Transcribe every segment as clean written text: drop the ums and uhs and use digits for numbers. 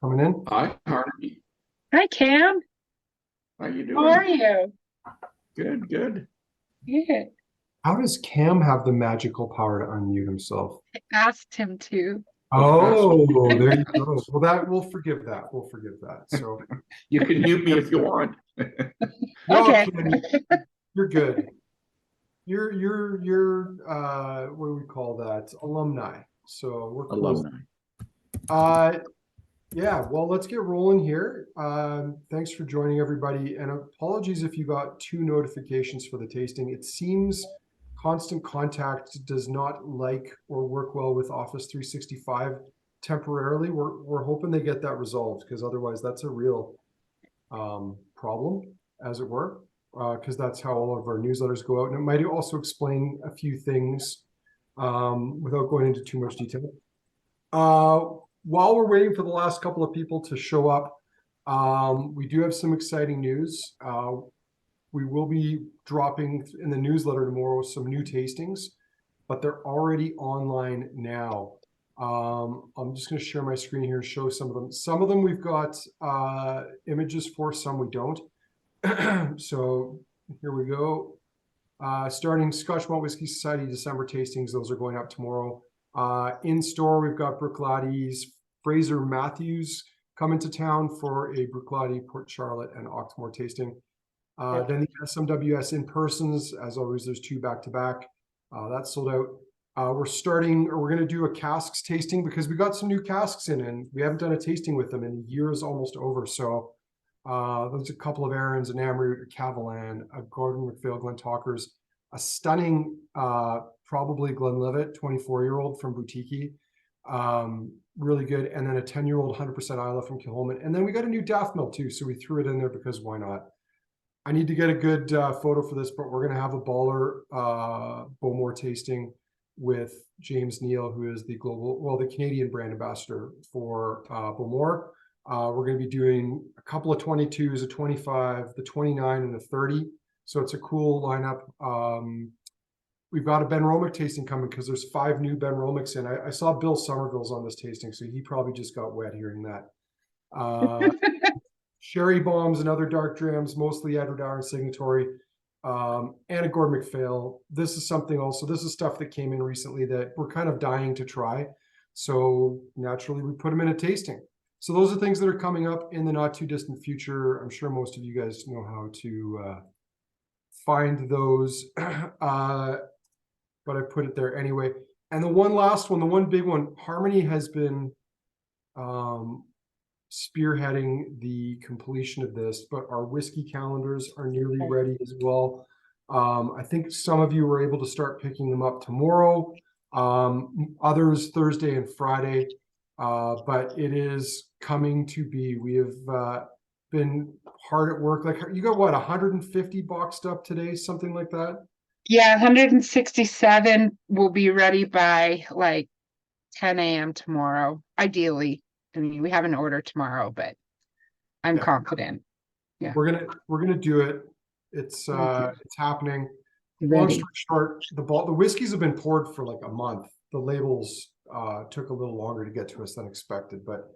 coming in. Hi, Harvey. Hi, Cam. How you How are doing? you? Good, good. Good. How does Cam have the magical power to unmute himself? I asked him to. Oh, there you go. Well, we'll forgive that. We'll forgive that. So You can mute me if you want. no, Okay. Cam, you're good. You're what do we call that? Alumni. So we're cool. Alumni. Yeah, well, let's get rolling here. Thanks for joining, everybody. And apologies if you got 2 notifications for the tasting. It seems Constant Contact does not like or work well with Office 365 temporarily. We're hoping they get that resolved, because otherwise that's a real problem, as it were, because that's how all of our newsletters go out. And it might also explain a few things without going into too much detail. While we're waiting for the last couple of people to show up, we do have some exciting news. We will be dropping in the newsletter tomorrow some new tastings, but they're already online now. I'm just going to share my screen here and show some of them. Some of them we've got images for, some we don't. So here we go. Starting Scotch Malt Whisky Society December tastings, those are going up tomorrow. In store, we've got Bruichladdich, Fraser Matthews coming to town for a Bruichladdich, Port Charlotte, and Oxmoor tasting. Then the SMWS in persons, as always, there's 2 back-to-back. That's sold out. We're going to do a casks tasting because we got some new casks in and we haven't done a tasting with them, and the year is almost over. So there's a couple of Aaron's, an Amrut, a Cavalan, a Gordon MacPhail Glentalkers, a stunning probably Glenlivet 24-year-old from Boutique, really good, and then a 10-year-old 100% Isla from Kilholman. And then we got a new Dathmill too, so we threw it in there because why not? I need to get a good photo for this, but we're going to have a baller Bowmore tasting with James Neal, who is the the Canadian brand ambassador for Bowmore. We're going to be doing a couple of 22s, a 25, the 29, and the 30. So it's a cool lineup. We've got a BenRiach tasting coming because there's 5 new BenRiachs in. I saw Bill Somerville's on this tasting, so he probably just got wet hearing that. Sherry bombs and other dark drams, mostly Edward Aaron signatory, and a Gordon MacPhail. This is something also, this is stuff that came in recently that we're kind of dying to try. So naturally we put them in a tasting. So those are things that are coming up in the not too distant future. I'm sure most of you guys know how to find those, but I put it there anyway. And the one last one, the one big one, Harmony has been spearheading the completion of this, but our whiskey calendars are nearly ready as well. I think some of you were able to start picking them up tomorrow, others Thursday and Friday, but it is coming to be. We have been hard at work. Like, you got what, 150 boxed up today, something like that? Yeah, 167 will be ready by like 10 a.m. tomorrow, ideally. I mean, we have an order tomorrow, but I'm confident. Yeah, We're gonna do it. It's happening. Long ready. story short, the whiskeys have been poured for like a month. The labels took a little longer to get to us than expected, but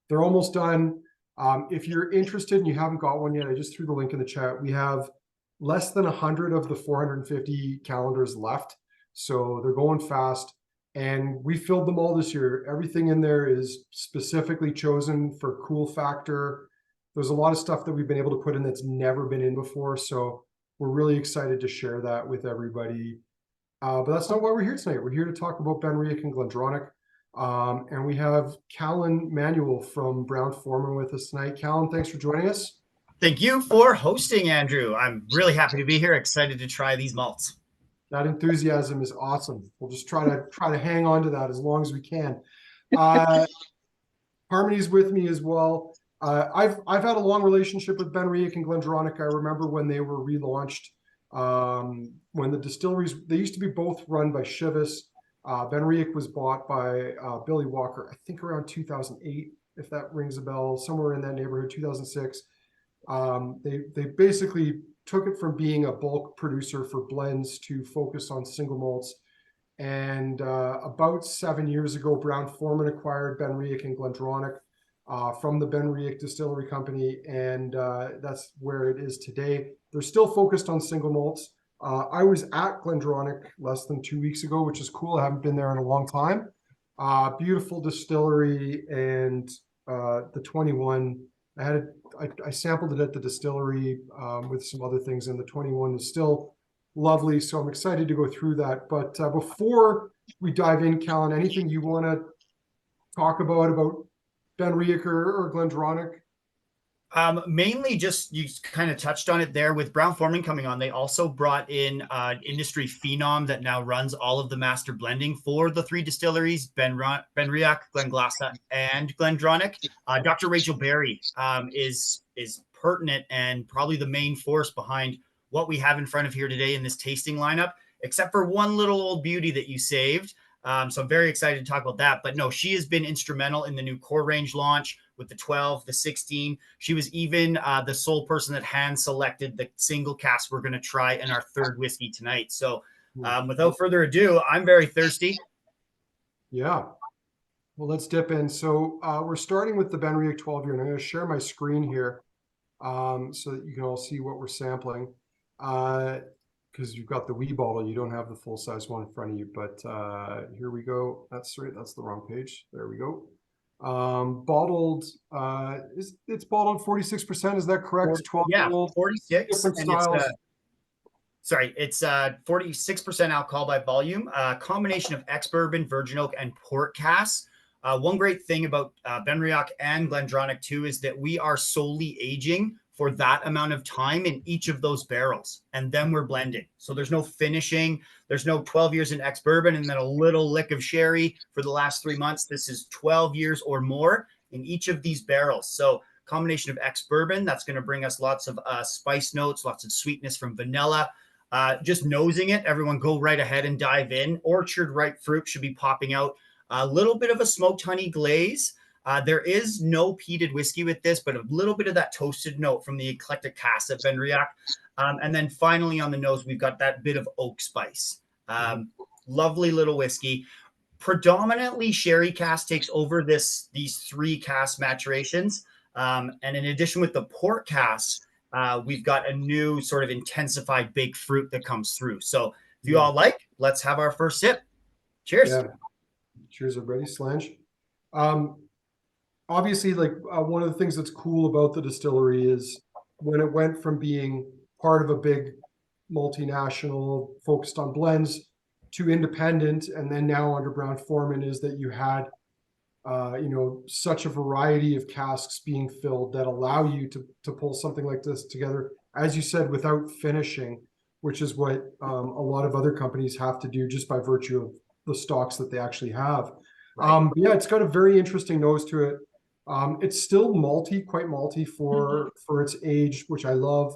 they're almost done. If you're interested and you haven't got one yet, I just threw the link in the chat. We have less than 100 of the 450 calendars left, so they're going fast. And we filled them all this year. Everything in there is specifically chosen for cool factor. There's a lot of stuff that we've been able to put in that's never been in before. So we're really excited to share that with everybody. But that's not why we're here tonight. We're here to talk about BenRiach and GlenDronach. And we have Calin Manuel from Brown Forman with us tonight. Calin, thanks for joining us. Thank you for hosting, Andrew. I'm really happy to be here. Excited to try these malts. That enthusiasm is awesome. We'll just try to hang on to that as long as we can. Harmony's with me as well. I've had a long relationship with BenRiach and GlenDronach. I remember when they were relaunched, when the distilleries, they used to be both run by Chivas. BenRiach was bought by Billy Walker, I think around 2008, if that rings a bell, somewhere in that neighborhood, 2006. They basically took it from being a bulk producer for blends to focus on single malts. And about 7 years ago, Brown Forman acquired BenRiach and GlenDronach. from the BenRiach Distillery Company, and that's where it is today. They're still focused on single malts. I was at GlenDronach less than 2 weeks ago, which is cool. I haven't been there in a long time. Beautiful distillery, and the 21. I sampled it at the distillery with some other things, and the 21 is still lovely. So I'm excited to go through that. But before we dive in, Calin, anything you want to talk about BenRiach or GlenDronach? Mainly just, you kind of touched on it there with Brown Forman coming on. They also brought in industry phenom that now runs all of the master blending for the 3 distilleries, BenRiach, GlenGlassaugh, and GlenDronach. Dr. Rachel Berry is pertinent and probably the main force behind what we have in front of here today in this tasting lineup, except for one little old beauty that you saved. So I'm very excited to talk about that. But no, she has been instrumental in the new core range launch with the 12, the 16. She was even the sole person that hand selected the single cask we're going to try in our 3rd whiskey tonight. So without further ado, I'm very thirsty. Yeah. Well, let's dip in. So we're starting with the BenRiach 12 year, and I'm going to share my screen here so that you can all see what we're sampling. Because you've got the wee bottle, you don't have the full size one in front of you. But here we go. That's right. That's the wrong page. There we go. Bottled. It's bottled 46%. Is that correct? 12. Yeah, 46. Different And styles. It's 46% alcohol by volume. Combination of ex-bourbon, virgin oak, and port casks. One great thing about BenRiach and GlenDronach too is that we are solely aging for that amount of time in each of those barrels, and then we're blending. So there's no finishing. There's no 12 years in ex-bourbon and then a little lick of sherry for the last 3 months. This is 12 years or more in each of these barrels. So combination of ex-bourbon, that's going to bring us lots of spice notes, lots of sweetness from vanilla. Just nosing it, everyone go right ahead and dive in. Orchard ripe fruit should be popping out. A little bit of a smoked honey glaze. There is no peated whiskey with this, but a little bit of that toasted note from the eclectic cask of BenRiach. And then finally on the nose, we've got that bit of oak spice. Lovely little whiskey. Predominantly sherry cask takes over these 3 cask maturations. And in addition with the port cask, we've got a new sort of intensified big fruit that comes through. So if you all like, let's have our first sip. Cheers. Yeah. Cheers, everybody. Slange. Obviously, like one of the things that's cool about the distillery is when it went from being part of a big multinational focused on blends to independent, and then now under Brown Forman, is that you had such a variety of casks being filled that allow you to pull something like this together, as you said, without finishing, which is what a lot of other companies have to do just by virtue of the stocks that they actually have. Right. Yeah, it's got a very interesting nose to it. It's still malty, quite malty for its age, which I love.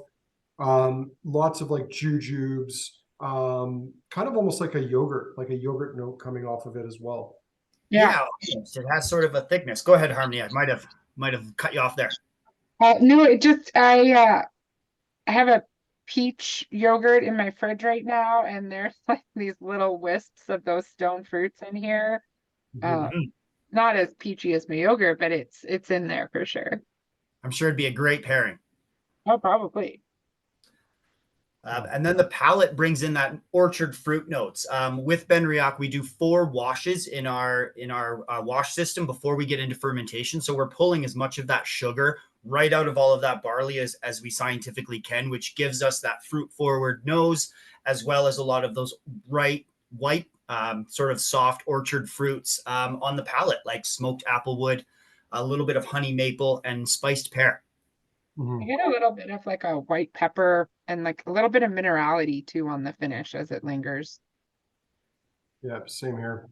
Lots of like jujubes, kind of almost like a yogurt note coming off of it as well. Yeah, it has sort of a thickness. Go ahead, Harmony. I might have cut you off there. No, it just I have a peach yogurt in my fridge right now, and there's like these little wisps of those stone fruits in here. Not as peachy as my yogurt, but it's in there for sure. I'm sure it'd be a great pairing. Oh, probably. And then the palate brings in that orchard fruit notes. With BenRiach, we do 4 washes in our wash system before we get into fermentation. So we're pulling as much of that sugar right out of all of that barley as we scientifically can, which gives us that fruit forward nose, as well as a lot of those bright white sort of soft orchard fruits on the palate, like smoked applewood, a little bit of honey maple, and spiced pear. I get a little bit of like a white pepper and like a little bit of minerality too on the finish as it lingers. Yeah, same here.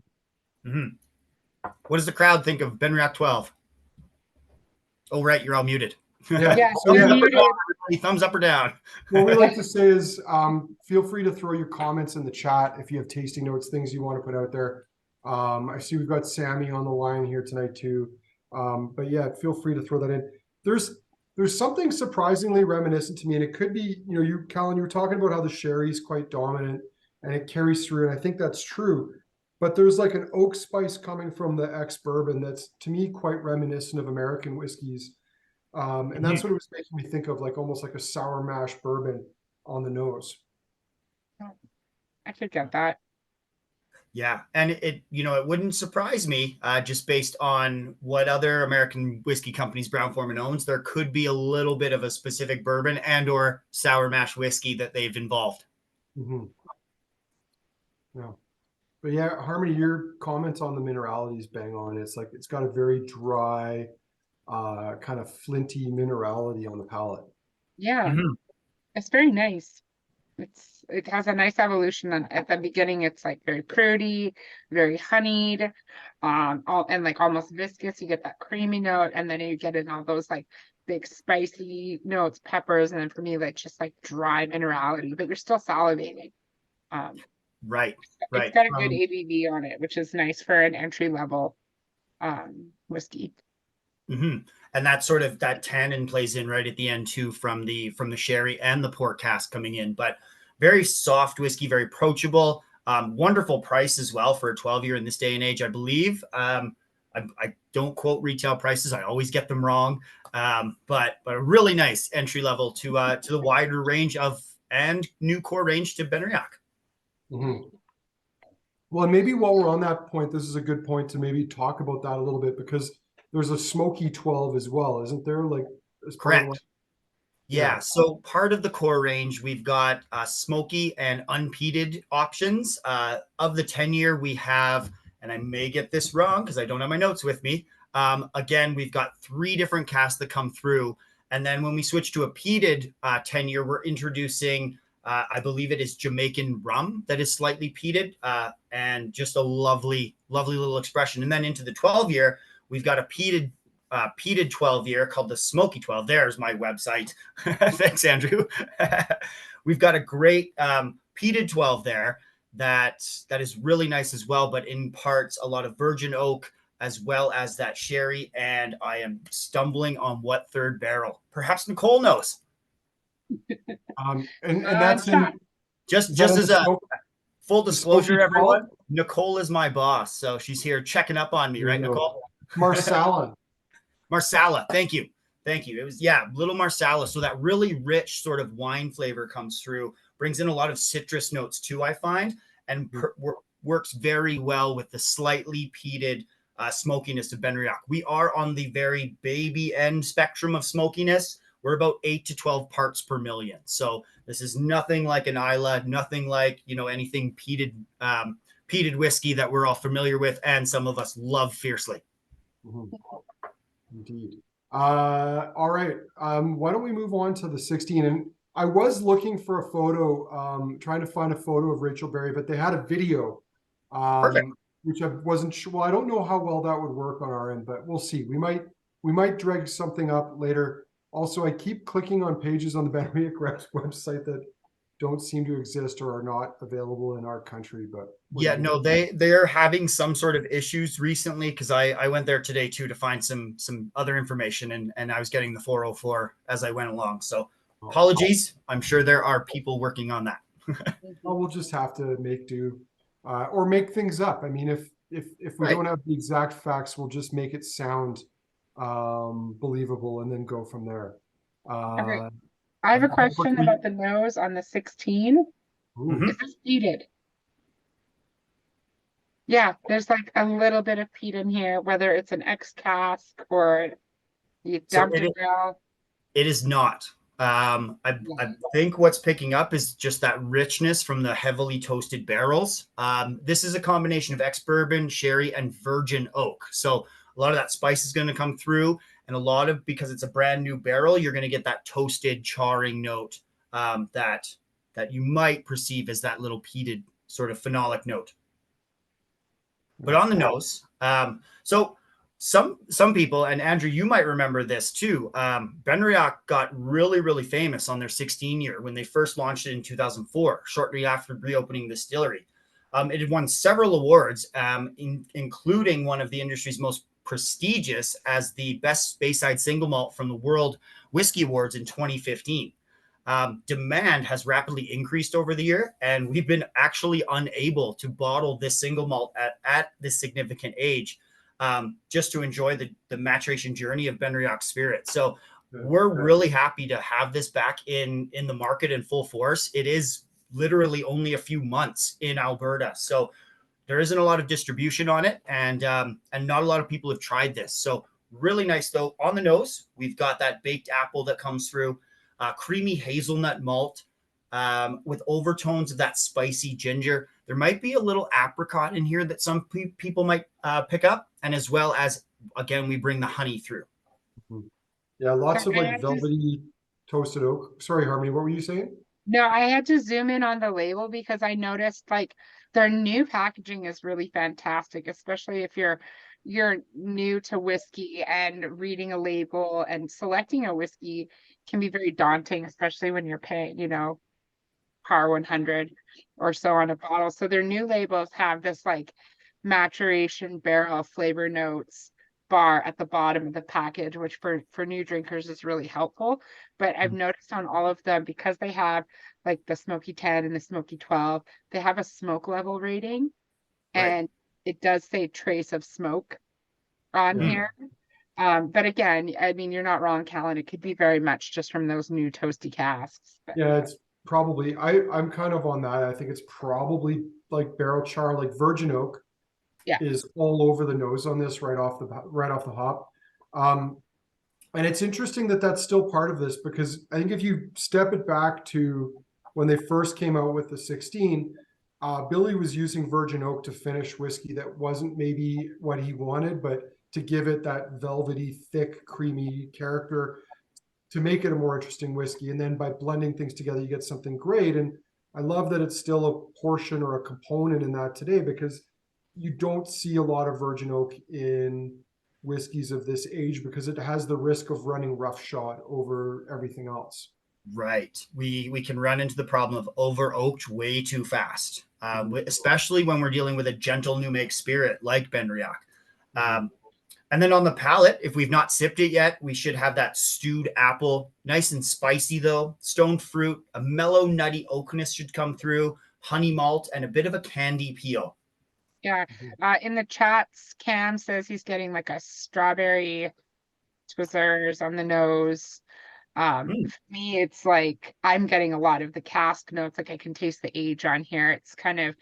What does the crowd think of BenRiach 12? Oh, right, you're all muted. Yeah, so muted. Thumbs up or down. What we like to say is feel free to throw your comments in the chat if you have tasting notes, things you want to put out there. I see we've got Sammy on the line here tonight too. But yeah, feel free to throw that in. There's something surprisingly reminiscent to me, and it could be, Calin, you were talking about how the sherry is quite dominant and it carries through, and I think that's true. but there's like an oak spice coming from the ex-bourbon that's to me quite reminiscent of American whiskeys. And that's what it was making me think of, like almost like a sour mash bourbon on the nose. I could get that. Yeah, and it it wouldn't surprise me, just based on what other American whiskey companies Brown Forman owns. There could be a little bit of a specific bourbon and or sour mash whiskey that they've involved. Mm-hmm. Yeah. But yeah, Harmony, your comments on the mineralities bang on. It's like it's got a very dry, kind of flinty minerality on the palate. Yeah, Mhm. it's very nice. It has a nice evolution. At the beginning, it's like very fruity, very honeyed, and like almost viscous. You get that creamy note, and then you get in all those like big spicy notes, peppers, and then for me, like just like dry minerality, but you're still salivating. Um, Right, it's right. got a good ABV on it, which is nice for an entry level whiskey. Mhm. And that sort of that tannin plays in right at the end too from the sherry and the port cask coming in. But very soft whiskey, very approachable. Wonderful price as well for a 12-year in this day and age, I believe. I don't quote retail prices; I always get them wrong. But a really nice entry level to the wider range of and new core range to BenRiach. Mm-hmm. Well, and maybe while we're on that point, this is a good point to maybe talk about that a little bit, because there's a smoky 12 as well, isn't there? Like as part of Correct. what, Yeah, yeah. so part of the core range, we've got smoky and unpeated options. Of the 10-year, we have, and I may get this wrong because I don't have my notes with me. Again, we've got 3 different casks that come through. And then when we switch to a peated 10-year, we're introducing, I believe it is Jamaican rum that is slightly peated, and just a lovely, lovely little expression. And then into the 12-year, we've got a peated 12-year called the Smoky 12. There's my website. Thanks, Andrew. We've got a great peated 12 there that is really nice as well, but in parts a lot of virgin oak as well as that sherry. And I am stumbling on what third barrel. Perhaps Nicole knows. And that's in, Just that in as the a smoke, full the smoky disclosure, 12? everyone, Nicole is my boss, so she's here checking up on me, There right, you go. Nicole? Marsala. Marsala, thank you. Thank you. It was, yeah, little Marsala. So that really rich sort of wine flavor comes through, brings in a lot of citrus notes too, I find, and works very well with the slightly peated smokiness of BenRiach. We are on the very baby end spectrum of smokiness. We're about 8 to 12 parts per million. So this is nothing like an Isla, nothing like, anything peated whiskey that we're all familiar with and some of us love fiercely. Mm-hmm. Indeed. All right. Why don't we move on to the 16? And I was looking for a photo, trying to find a photo of Rachel Berry, but they had a video, Perfect. which I wasn't sure. Well, I don't know how well that would work on our end, but we'll see. We might drag something up later. Also, I keep clicking on pages on the BenRiach website that don't seem to exist or are not available in our country. But yeah, no, they're having some sort of issues recently because I went there today too to find some other information and I was getting the 404 as I went along. So apologies. I'm sure there are people working on that. Well, we'll just have to make do, or make things up. I mean, if we Right. don't have the exact facts, we'll just make it sound believable and then go from there. Okay. I have a question about the nose on the 16. Mhm. Is this peated? Yeah, there's like a little bit of peat in here, whether it's an ex cask or you dumped it well. It is not. I think what's picking up is just that richness from the heavily toasted barrels. This is a combination of ex-bourbon, sherry, and virgin oak. So a lot of that spice is going to come through, and a lot of, because it's a brand new barrel, you're going to get that toasted charring note that you might perceive as that little peated sort of phenolic note. But on the nose, so some people, and Andrew, you might remember this too. BenRiach got really, really famous on their 16-year when they first launched it in 2004, shortly after reopening the distillery. It had won several awards, including one of the industry's most prestigious as the best Speyside single malt from the World Whiskey Awards in 2015. demand has rapidly increased over the year, and we've been actually unable to bottle this single malt at this significant age, just to enjoy the maturation journey of BenRiach spirit. So we're really happy to have this back in the market in full force. It is literally only a few months in Alberta, so there isn't a lot of distribution on it, and not a lot of people have tried this. So really nice though. On the nose, we've got that baked apple that comes through, creamy hazelnut malt, with overtones of that spicy ginger. There might be a little apricot in here that some people might pick up, and as well as, again, we bring the honey through. Yeah, lots of Sorry, like velvety toasted oak. Sorry, Harmony, what were you saying? No, I had to zoom in on the label because I noticed like their new packaging is really fantastic, especially if you're new to whiskey, and reading a label and selecting a whiskey can be very daunting, especially when you're paying, par 100 or so on a bottle. So their new labels have this like maturation barrel flavor notes bar at the bottom of the package, which for new drinkers is really helpful. But I've noticed on all of them, because they have like the smoky 10 and the smoky 12, they have a smoke level rating, and it does say trace of smoke on here. But again, I mean, you're not wrong, Calin. It could be very much just from those new toasty casks. But Yeah, it's probably, I'm kind of on that. I think it's probably like barrel char, like virgin oak. Yeah. Is all over the nose on this right off the hop. And it's interesting that that's still part of this, because I think if you step it back to when they first came out with the 16, Billy was using virgin oak to finish whiskey that wasn't maybe what he wanted, but to give it that velvety, thick, creamy character to make it a more interesting whiskey. And then by blending things together, you get something great. And I love that it's still a portion or a component in that today, because you don't see a lot of virgin oak in whiskeys of this age, because it has the risk of running roughshod over everything else. Right. We can run into the problem of over oaked way too fast, especially when we're dealing with a gentle new make spirit like BenRiach. And then on the palate, if we've not sipped it yet, we should have that stewed apple, nice and spicy though, stoned fruit, a mellow nutty oakness should come through, honey malt, and a bit of a candy peel. yeah, in the chats, Cam says he's getting like a strawberry Twizzlers on the nose. For me, it's like I'm getting a lot of the cask notes. Like I can taste the age on here. It's kind of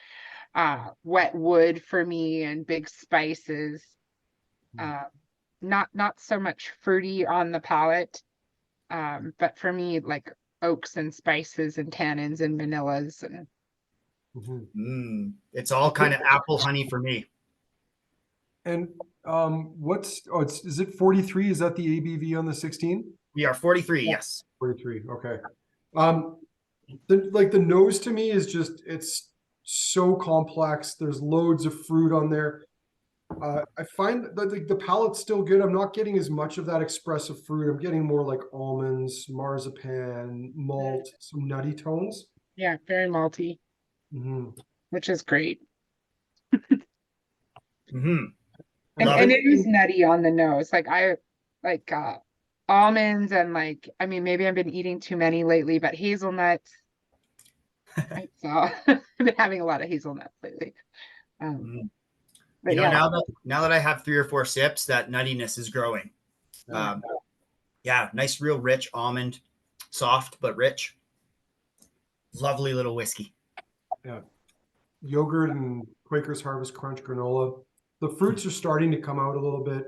wet wood for me, and big spices. Not so much fruity on the palate, but for me, like oaks and spices and tannins and vanillas and. It's all kind of apple honey for me. And is it 43? Is that the ABV on the 16? We are 43, yes. 43, okay. The nose to me is just, it's so complex. There's loads of fruit on there. I find that the palate's still good. I'm not getting as much of that expressive fruit. I'm getting more like almonds, marzipan, malt, some nutty tones. Yeah, very malty, which is great. And it is nutty on the nose. Like I like almonds, and like, I mean, maybe I've been eating too many lately, but hazelnuts. So I've been having a lot of hazelnuts lately. But now that I have 3 or 4 sips, that nuttiness is growing. Nice, real rich almond, soft but rich. Lovely little whiskey. Yeah, yogurt and Quaker's Harvest Crunch granola. The fruits are starting to come out a little bit.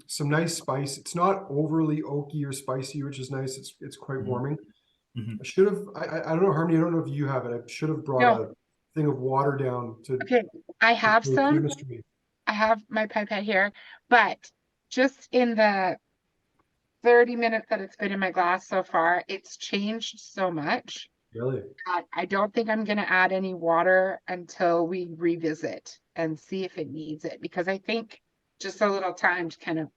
Some nice spice. It's not overly oaky or spicy, which is nice. It's quite warming. I should have. I don't know, Harmony. I don't know if you have it. I should have brought a thing of water down to. Okay, I have some. Chemistry. I have my pipette here, but just in the 30 minutes that it's been in my glass so far, it's changed so much. Really? I don't think I'm going to add any water until we revisit and see if it needs it, because I think just a little time to kind of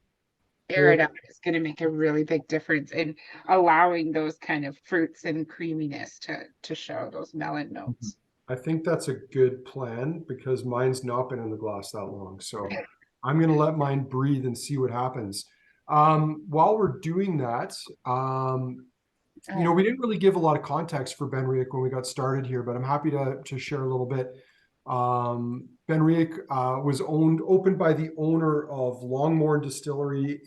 air it out is going to make a really big difference in allowing those kind of fruits and creaminess to show those melon notes. I think that's a good plan, because mine's not been in the glass that long. So I'm going to let mine breathe and see what happens. While we're doing that, You know, we didn't really give a lot of context for BenRiach when we got started here, but I'm happy to share a little bit. BenRiach was opened by the owner of Longmorn Distillery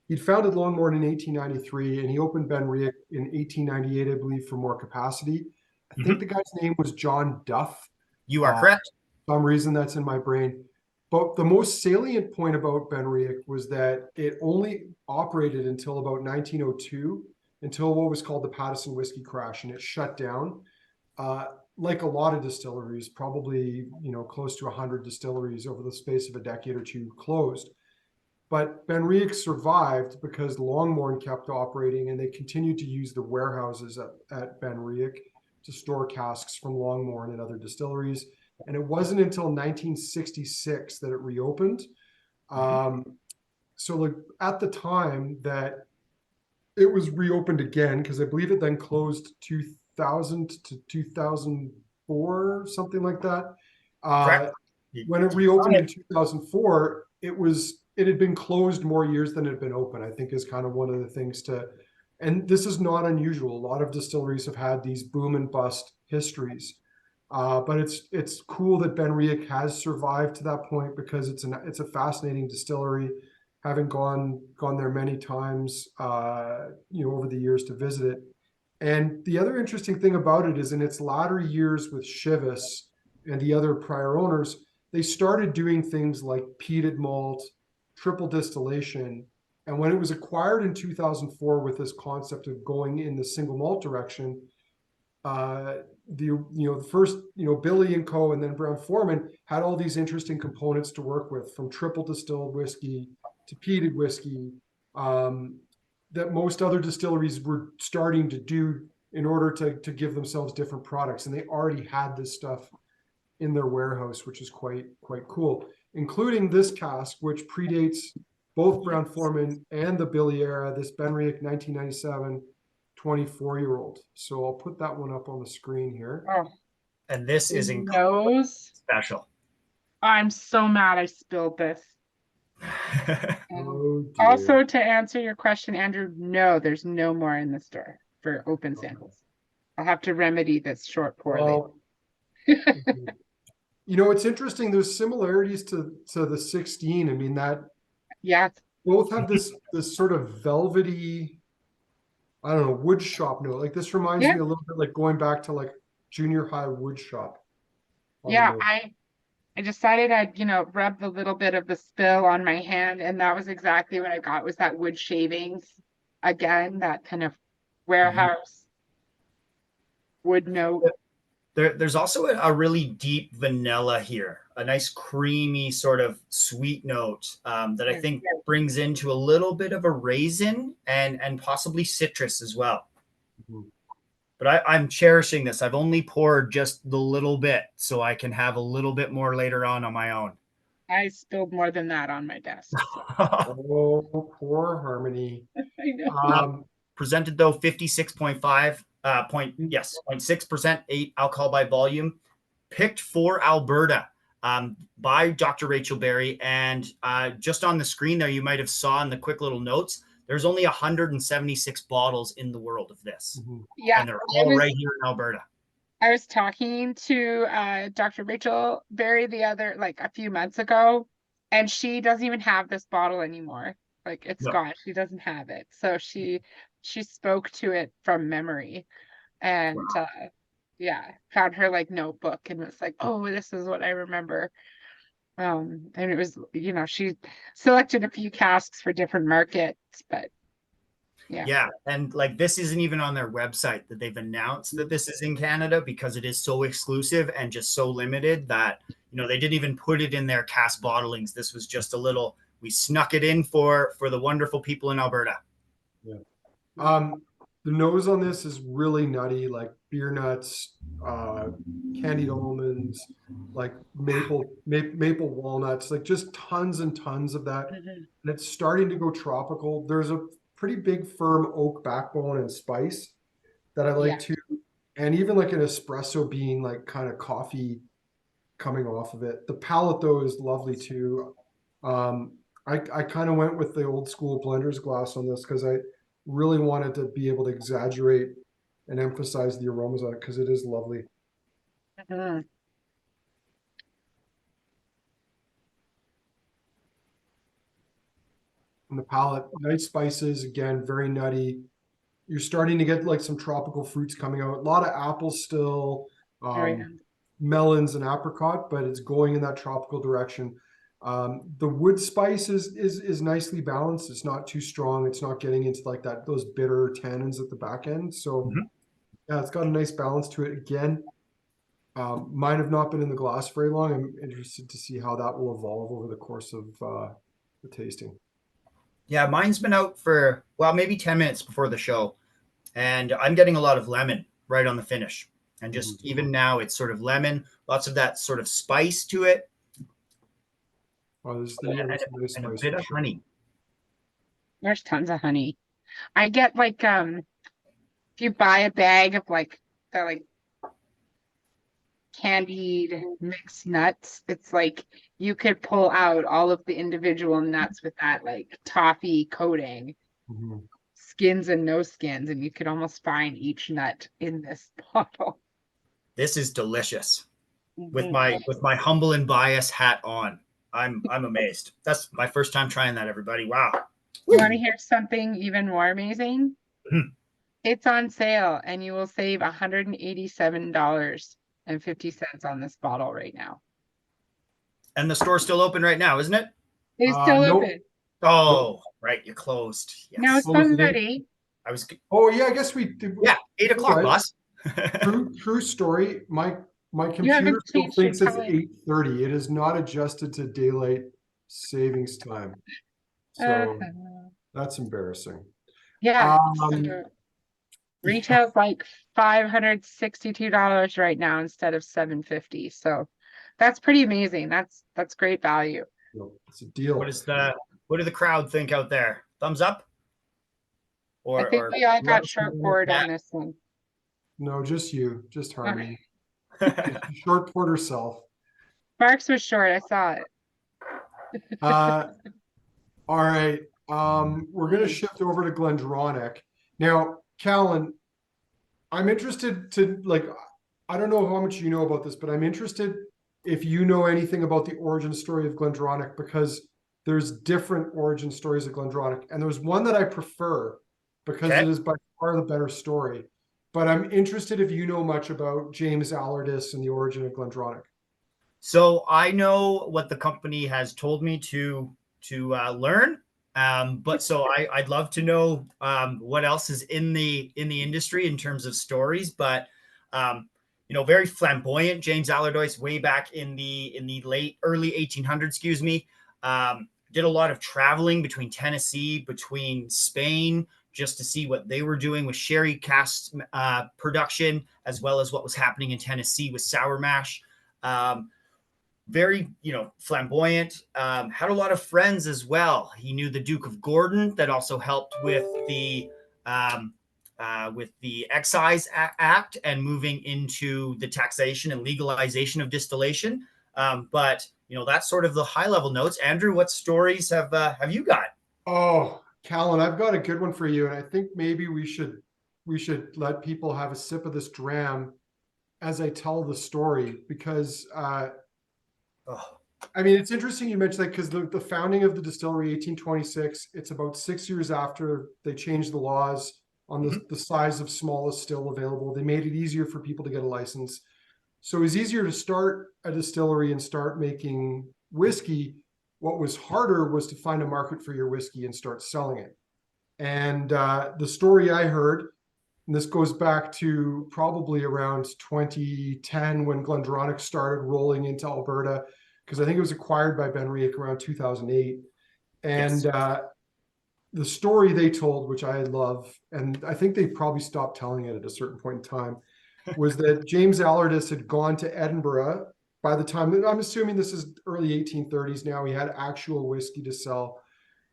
he'd founded Longmorn in 1893, and he opened BenRiach in 1898, I believe, for more capacity. I think the guy's name was John Duff. You are correct. For some reason that's in my brain. But the most salient point about BenRiach was that it only operated until about 1902, until what was called the Pattison whiskey crash, and it shut down. Like a lot of distilleries, probably, you know, close to 100 distilleries over the space of a decade or two closed. But BenRiach survived because Longmorn kept operating, and they continued to use the warehouses at BenRiach to store casks from Longmorn and other distilleries. And it wasn't until 1966 that it reopened. So like at the time that it was reopened again, because I believe it then closed 2000 to 2004, something like that. When it reopened in 2004, it had been closed more years than it had been open, I think is kind of one of the things and this is not unusual. A lot of distilleries have had these boom and bust histories. But it's cool that BenRiach has survived to that point, because it's a fascinating distillery, having gone there many times, you know, over the years to visit it. And the other interesting thing about it is, in its latter years with Chivas and the other prior owners, they started doing things like peated malt, triple distillation. And when it was acquired in 2004 with this concept of going in the single malt direction, the first, Billy and Co. and then Brown Forman had all these interesting components to work with, from triple distilled whiskey to peated whiskey, that most other distilleries were starting to do in order to give themselves different products. And they already had this stuff in their warehouse, which is quite cool, including this cask, which predates both Brown Forman and the Billy era, this BenRiach 1997 24-year-old. So I'll put that one up on the screen here. Oh, And this is nose. special. I'm so mad I spilled this. Oh, dear. Also, to answer your question, Andrew, no, there's no more in the store for open samples. I'll have to remedy this short pour Well, it's interesting. There's similarities to the 16. I mean, that yeah, both have this sort of velvety, I don't know, wood shop note. Like, this reminds me a little bit like going back to like junior high wood shop. I decided I'd, rub the little bit of the spill on my hand, and that was exactly what I got, was that wood shavings. Again, that kind of warehouse wood note. There's also a really deep vanilla here, a nice creamy sort of sweet note that I think brings into a little bit of a raisin and possibly citrus as well. Mm-hmm. But I'm cherishing this. I've only poured just the little bit, so I can have a little bit more later on my own. I spilled more than that on my desk. So. Oh, poor Harmony. I know. Presented though 56.5 0.6%, 8 alcohol by volume, picked for Alberta by Dr. Rachel Berry. And just on the screen there, you might have saw in the quick little notes, there's only 176 bottles in the world of this. Mm-hmm. Yeah, and they're all right here in Alberta. I was talking to Dr. Rachel Berry a few months ago, and she doesn't even have this bottle anymore. Like, it's gone. She doesn't have it. So she spoke to it from memory, and found her notebook and was like, oh, this is what I remember. And it was, she selected a few casks for different markets, but yeah. And this isn't even on their website that they've announced that this is in Canada, because it is so exclusive and just so limited that, they didn't even put it in their cask bottlings. This was just we snuck it in for the wonderful people in Alberta. Yeah. The nose on this is really nutty, like beer nuts, candied almonds, like maple walnuts, like just tons and tons of that. Mm-hmm. And it's starting to go tropical. There's a pretty big firm oak backbone and spice that I like too. And even like an espresso bean, like kind of coffee coming off of it. The palate though is lovely too. I kind of went with the old school blender's glass on this, because really wanted to be able to exaggerate and emphasize the aromas on it because it is lovely. Mhm. And the palate, nice spices, again, very nutty. You're starting to get like some tropical fruits coming out. A lot of apples still, Very melons and apricot, but it's going in that tropical direction. The wood spice is nicely balanced. It's not too strong. It's not getting into like those bitter tannins at the back end. So Mhm. yeah, it's got a nice balance to it. Again, mine have not been in the glass very long. I'm interested to see how that will evolve over the course of the tasting. Yeah, mine's been out for, well, maybe 10 minutes before the show. And I'm getting a lot of lemon right on the finish. And just even now, it's sort of lemon, lots of that sort of spice to it, Oh, there's and, some nice and a spice bit for of sure. honey. There's tons of honey. I get like if you buy a bag of like the like candied mixed nuts, it's like you could pull out all of the individual nuts with that like toffee coating, Mhm. skins and no skins, and you could almost find each nut in this bottle. This is delicious. With Mhm. my humble and bias hat on, I'm amazed. That's my first time trying that. Everybody, wow. You want to hear something even more amazing? Mhm. It's on sale and you will save $187.50 on this bottle right now. And the store's still open right now, isn't it? It's still Nope. open. Oh, right, you closed. Now Yes, Closed it in. somebody, I was. Oh yeah, I guess we did. Yeah, 8 o'clock, Right. boss. True story. My you computer haven't still changed your thinks it's time. 8:30. It is not adjusted to daylight savings time. Uh, So that's embarrassing. yeah. Um, So retail's like $562 right now instead of $750. So that's pretty amazing. That's great value. it's a deal. What do the crowd think out there? Thumbs up? I think Or we all got Yes, short board on this one. No, just you, just Okay. Harmony. Short port herself. Sparks was short. I saw it. Uh, all right. We're gonna shift over to GlenDronach. Now, Calin, I'm interested to like, I don't know how much you know about this, but I'm interested if you know anything about the origin story of GlenDronach, because there's different origin stories of GlenDronach, and there's one that I prefer because Okay. it is by far the better story. But I'm interested if you know much about James Allardyce and the origin of GlenDronach. So I know what the company has told me to learn, but so I'd love to know what else is in the industry in terms of stories. But very flamboyant James Allardyce way back in the early 1800s. Excuse me. Did a lot of traveling between Tennessee, between Spain, just to see what they were doing with sherry cask production, as well as what was happening in Tennessee with sour mash. Very flamboyant, had a lot of friends as well. He knew the Duke of Gordon, that also helped with the Excise Act and moving into the taxation and legalization of distillation. But that's sort of the high level notes. Andrew, what stories have you got? Oh, Callan, I've got a good one for you, and I think maybe we should let people have a sip of this dram as I tell the story, because Oh, I mean, it's interesting you mentioned that, because the founding of the distillery, 1826, it's about 6 years after they changed the laws on the size of smallest still available. They made it easier for people to get a license. So it was easier to start a distillery and start making whiskey. What was harder was to find a market for your whiskey and start selling it. And the story I heard, and this goes back to probably around 2010 when GlenDronach started rolling into Alberta, because I think it was acquired by BenRiach around 2008. And yes. the story they told, which I love, and I think they probably stopped telling it at a certain point in time, was that James Allardyce had gone to Edinburgh. By the time, I'm assuming this is early 1830s now, he had actual whiskey to sell.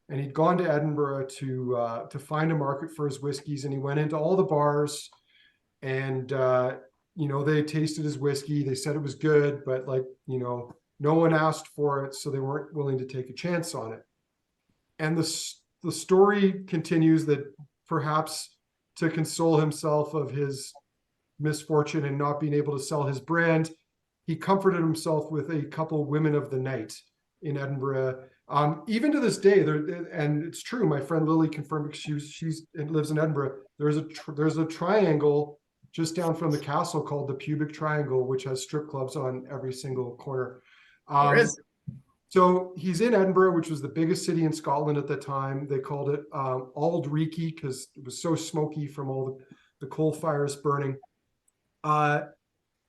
And he'd gone to Edinburgh to find a market for his whiskeys, and he went into all the bars, and they tasted his whiskey. They said it was good, but no one asked for it, so they weren't willing to take a chance on it. And the story continues that perhaps to console himself of his misfortune and not being able to sell his brand, he comforted himself with a couple women of the night in Edinburgh. Even to this day, and it's true. My friend Lily confirmed she lives in Edinburgh. There's a triangle just down from the castle called the Pubic Triangle, which has strip clubs on every single corner. There is. So he's in Edinburgh, which was the biggest city in Scotland at the time. They called it Auld Reekie because it was so smoky from all the coal fires burning.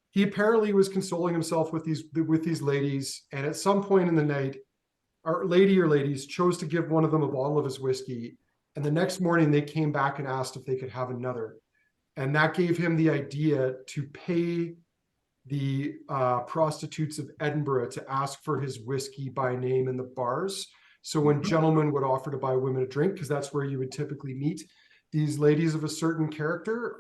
He apparently was consoling himself with these ladies, and at some point in the night, our lady or ladies chose to give one of them a bottle of his whiskey, and the next morning they came back and asked if they could have another, and that gave him the idea to pay the prostitutes of Edinburgh to ask for his whiskey by name in the bars. So when gentlemen would offer to buy women a drink, because that's where you would typically meet these ladies of a certain character,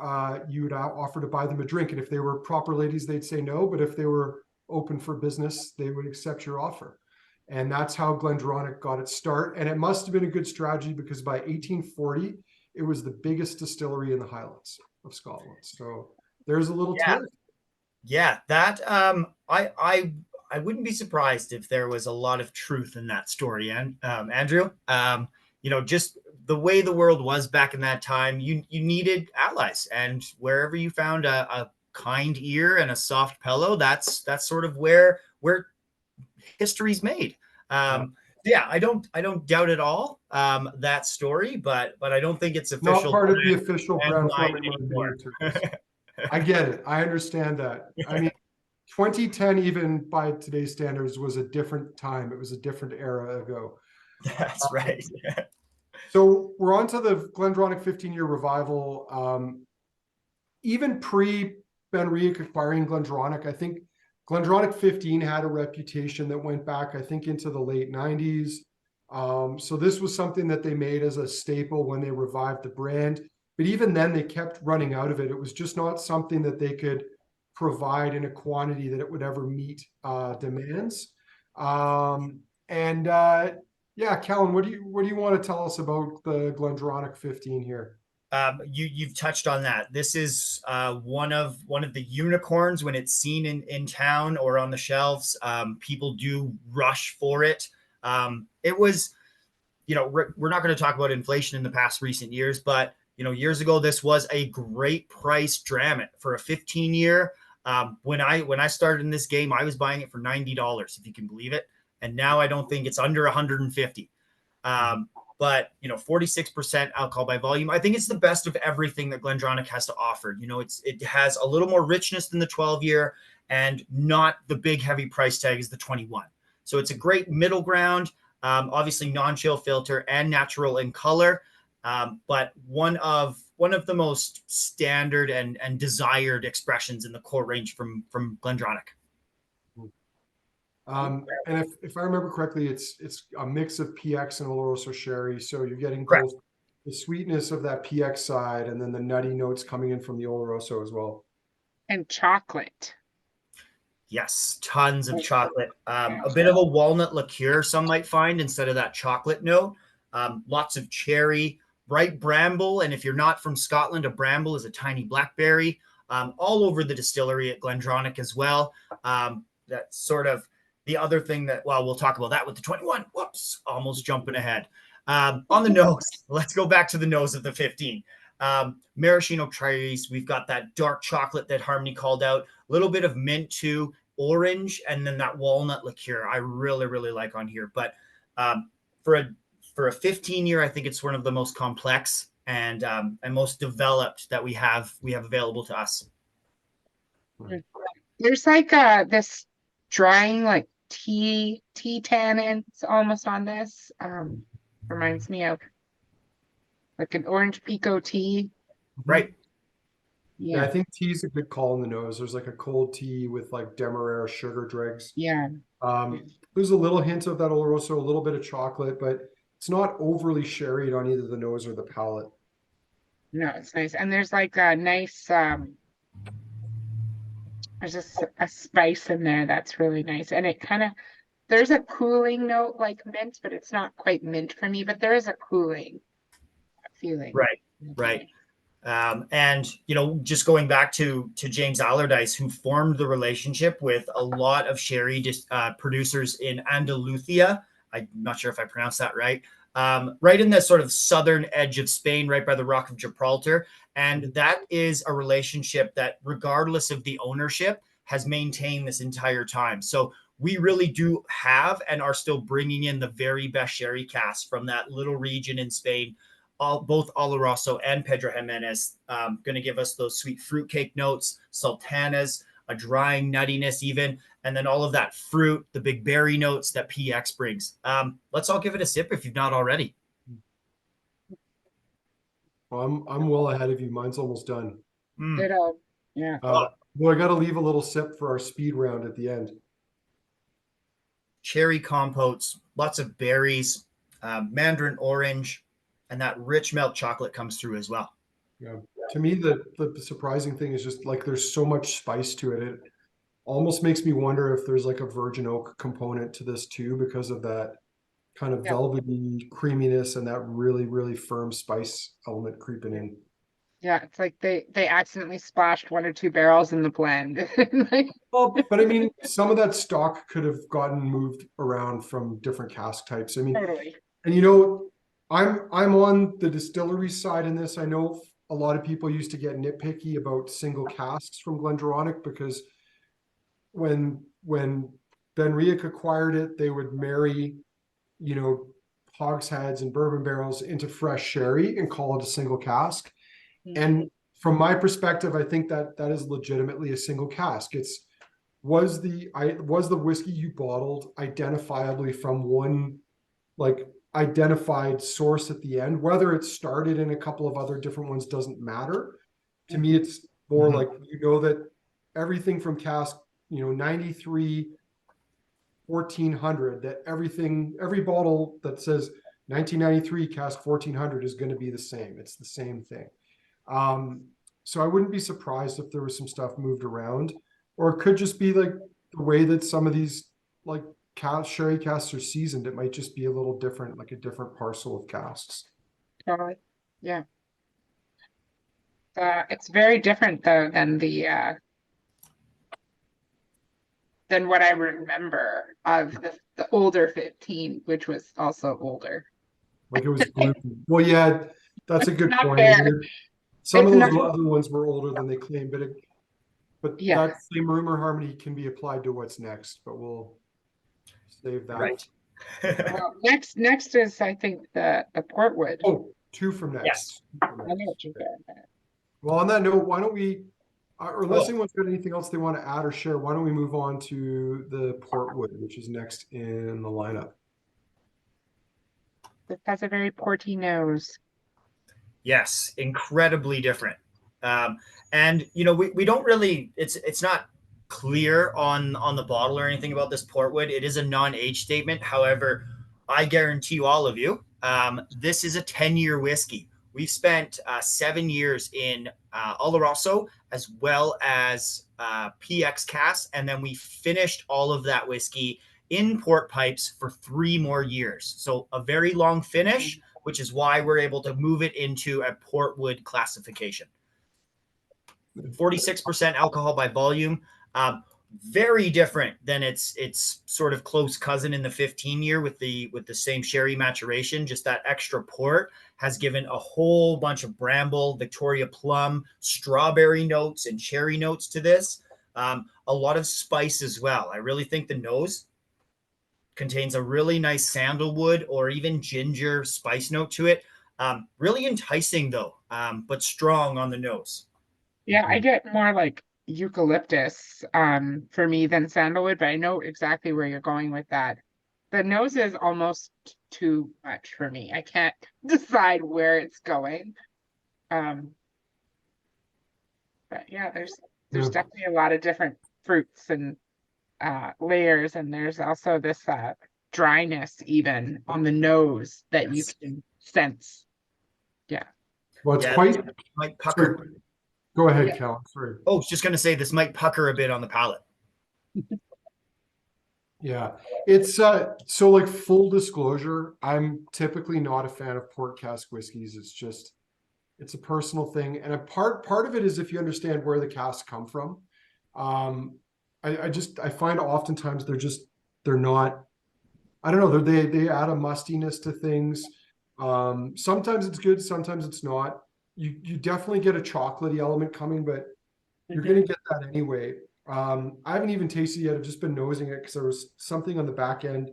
you would offer to buy them a drink. And if they were proper ladies, they'd say no. But if they were open for business, they would accept your offer. And that's how GlenDronach got its start. And it must have been a good strategy because by 1840, it was the biggest distillery in the Highlands of Scotland. So there's a little tip. Yeah, that I wouldn't be surprised if there was a lot of truth in that story, and Andrew. Just the way the world was back in that time, you needed allies, and wherever you found a kind ear and a soft pillow, that's sort of where history's made. Yeah, I don't doubt at all that story, but I don't think it's official. Not part of the official Brown Forman anymore. I get it. I understand that. I mean, 2010, even by today's standards, was a different time. It was a different era ago. That's right. So we're on to the GlenDronach 15-year revival. Even pre-BenRiach acquiring GlenDronach, I think GlenDronach 15 had a reputation that went back, I think, into the late 90s. So this was something that they made as a staple when they revived the brand. But even then, they kept running out of it. It was just not something that they could provide in a quantity that it would ever meet demands. Yeah, Calin, what do you want to tell us about the GlenDronach 15 here? You've touched on that. This is one of the unicorns when it's seen in town or on the shelves. People do rush for it. It was, we're not going to talk about inflation in the past recent years, but years ago, this was a great price dram for a 15-year. When I started in this game, I was buying it for $90, if you can believe it. And now I don't think it's under 150. But 46% alcohol by volume. I think it's the best of everything that GlenDronach has to offer. It has a little more richness than the 12-year and not the big heavy price tag as the 21. So it's a great middle ground. Obviously non-chill filter and natural in color. But one of the most standard and desired expressions in the core range from GlenDronach. And if I remember correctly, it's a mix of PX and Oloroso sherry. So you're getting Correct. both the sweetness of that PX side and then the nutty notes coming in from the Oloroso as well. And chocolate. Yes, tons of chocolate. A bit of a walnut liqueur, some might find, instead of that chocolate note. Lots of cherry, bright bramble. And if you're not from Scotland, a bramble is a tiny blackberry. All over the distillery at GlenDronach as well. That's sort of the other thing that, well, we'll talk about that with the 21. Whoops, almost jumping ahead. On the nose, let's go back to the nose of the 15. Maraschino cherries, we've got that dark chocolate that Harmony called out, a little bit of mint too, orange, and then that walnut liqueur I really, really like on here. But for a 15-year, I think it's one of the most complex and most developed that we have available to us. There's like this drying like tea tannins almost on this. Reminds me of like an orange pico tea. Right. Yeah, I think tea's a good call in the nose. There's like a cold tea with like Demerara sugar dregs. Yeah. There's a little hint of that Oloroso, a little bit of chocolate, but it's not overly sherried on either the nose or the palate. No, it's nice. And there's like a nice there's just a spice in there that's really nice. And it kind of, there's a cooling note like mint, but it's not quite mint for me, but there is a cooling feeling. Right. right? And just going back to James Allardyce, who formed the relationship with a lot of sherry producers in Andalusia. I'm not sure if I pronounced that right. Right in the sort of southern edge of Spain, right by the Rock of Gibraltar. And that is a relationship that, regardless of the ownership, has maintained this entire time. So we really do have and are still bringing in the very best sherry casks from that little region in Spain. Both Oloroso and Pedro Jimenez going to give us those sweet fruitcake notes, sultanas, a drying nuttiness even, and then all of that fruit, the big berry notes that PX brings. Let's all give it a sip if you've not already. Well, I'm well ahead of you. Mine's almost done. Ditto. Yeah. Well, I got to leave a little sip for our speed round at the end. Cherry compotes, lots of berries, mandarin orange, and that rich milk chocolate comes through as well. Yeah. To me, the surprising thing is just like there's so much spice to it. It almost makes me wonder if there's like a virgin oak component to this too, because of that kind of velvety creaminess and that really, really firm spice element creeping in. Yeah, it's like they accidentally splashed 1 or 2 barrels in the blend. Well, but I mean, some of that stock could have gotten moved around from different cask types. I mean, Totally. and I'm on the distillery side in this. I know a lot of people used to get nitpicky about single casks from GlenDronach because when BenRiach acquired it, they would marry, hogsheads and bourbon barrels into fresh sherry and call it a single cask. And from my perspective, I think that is legitimately a single cask. Was the whiskey you bottled identifiably from one like identified source at the end? Whether it started in a couple of other different ones doesn't matter. To me, it's more like that everything from cask, 93, 1400, that every bottle that says 1993 cask 1400 is going to be the same. It's the same thing. So I wouldn't be surprised if there was some stuff moved around, or it could just be like the way that some of these like sherry casks are seasoned. It might just be a little different, like a different parcel of casks. Totally. Yeah. It's very different though than than what I remember of the older 15, which was also older. Like it was gluten. Well, yeah, that's a good Not point. fair. Some It's of those not- other ones were older than they claim, but Yeah. that same rumor harmony can be applied to what's next. But we'll save that. Right. Well, next is I think the Portwood. Oh, 2 from next. Yes. 2 from I next. know what you're getting at. Well, on that note, why don't we, or unless anyone's got anything else they want to add or share, why don't we move on to the Portwood, which is next in the lineup? This has a very porty nose. Yes, incredibly different. And we don't really, it's not clear on the bottle or anything about this Portwood. It is a non-age statement. However, I guarantee you, all of you, this is a 10-year whiskey. We've spent 7 years in Oloroso as well as PX Cask, and then we finished all of that whiskey in port pipes for 3 more years. So a very long finish, which is why we're able to move it into a Portwood classification. 46% alcohol by volume. Very different than its sort of close cousin in the 15 year with the same sherry maturation. Just that extra port has given a whole bunch of bramble, Victoria plum, strawberry notes, and cherry notes to this. A lot of spice as well. I really think the nose contains a really nice sandalwood or even ginger spice note to it. Really enticing though, but strong on the nose. Yeah, I get more like eucalyptus for me than sandalwood, but I know exactly where you're going with that. The nose is almost too much for me. I can't decide where it's going. But yeah, there's definitely a lot of different fruits and layers, and there's also this dryness even on the nose that you can sense. Yeah. Well, it's Yeah, quite. might pucker. Sorry. Go ahead, Yeah. Cal. Sorry. Oh, I was just gonna say this might pucker a bit on the palate. Yeah, it's so like full disclosure, I'm typically not a fan of port cask whiskeys. It's just It's a personal thing, and a part of it is if you understand where the casks come from. I find oftentimes they're not. I don't know. They add a mustiness to things. Sometimes it's good, sometimes it's not. You definitely get a chocolatey element coming, but you're going to get that anyway. I haven't even tasted it yet. I've just been nosing it because there was something on the back end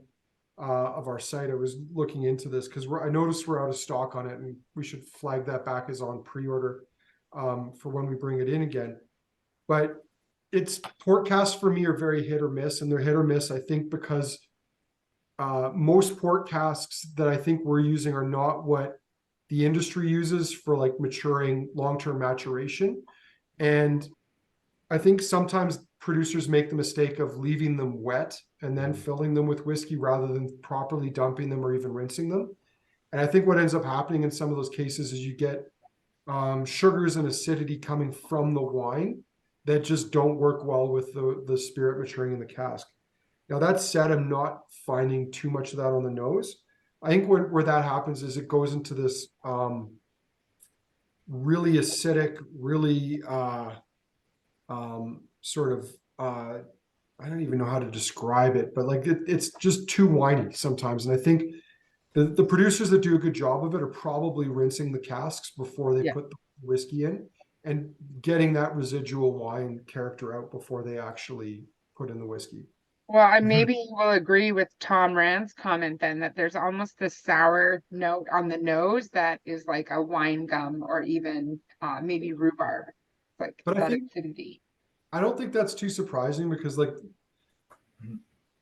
of our site. I was looking into this because I noticed we're out of stock on it, and we should flag that back as on pre-order for when we bring it in again. But it's port casks for me are very hit or miss, and they're hit or miss, I think, because most port casks that I think we're using are not what the industry uses for like maturing long-term maturation. And I think sometimes producers make the mistake of leaving them wet and then filling them with whiskey rather than properly dumping them or even rinsing them. And I think what ends up happening in some of those cases is you get sugars and acidity coming from the wine that just don't work well with the spirit maturing in the cask. Now, that said, I'm not finding too much of that on the nose. I think where that happens is it goes into this really acidic, really sort of, I don't even know how to describe it, but like it's just too winey sometimes. And I think the producers that do a good job of it are probably rinsing the casks before they put the whiskey in and getting that residual wine character out before they actually put in the whiskey. Well, I maybe will agree with Tom Rand's comment then that there's almost this sour note on the nose that is like a wine gum or even maybe rhubarb, like But that I think acidity. I don't think that's too surprising because like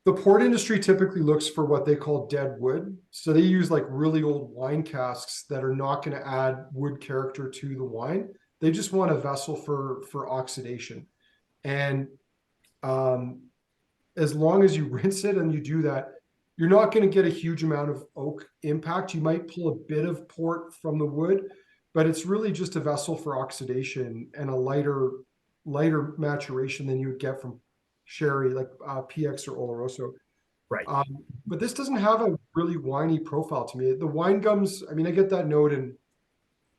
the port industry typically looks for what they call dead wood. So they use like really old wine casks that are not going to add wood character to the wine. They just want a vessel for oxidation. And as long as you rinse it and you do that, you're not going to get a huge amount of oak impact. You might pull a bit of port from the wood, but it's really just a vessel for oxidation and a lighter maturation than you would get from sherry, like PX or Oloroso. Right. But this doesn't have a really winey profile to me. The wine gums, I mean, I get that note in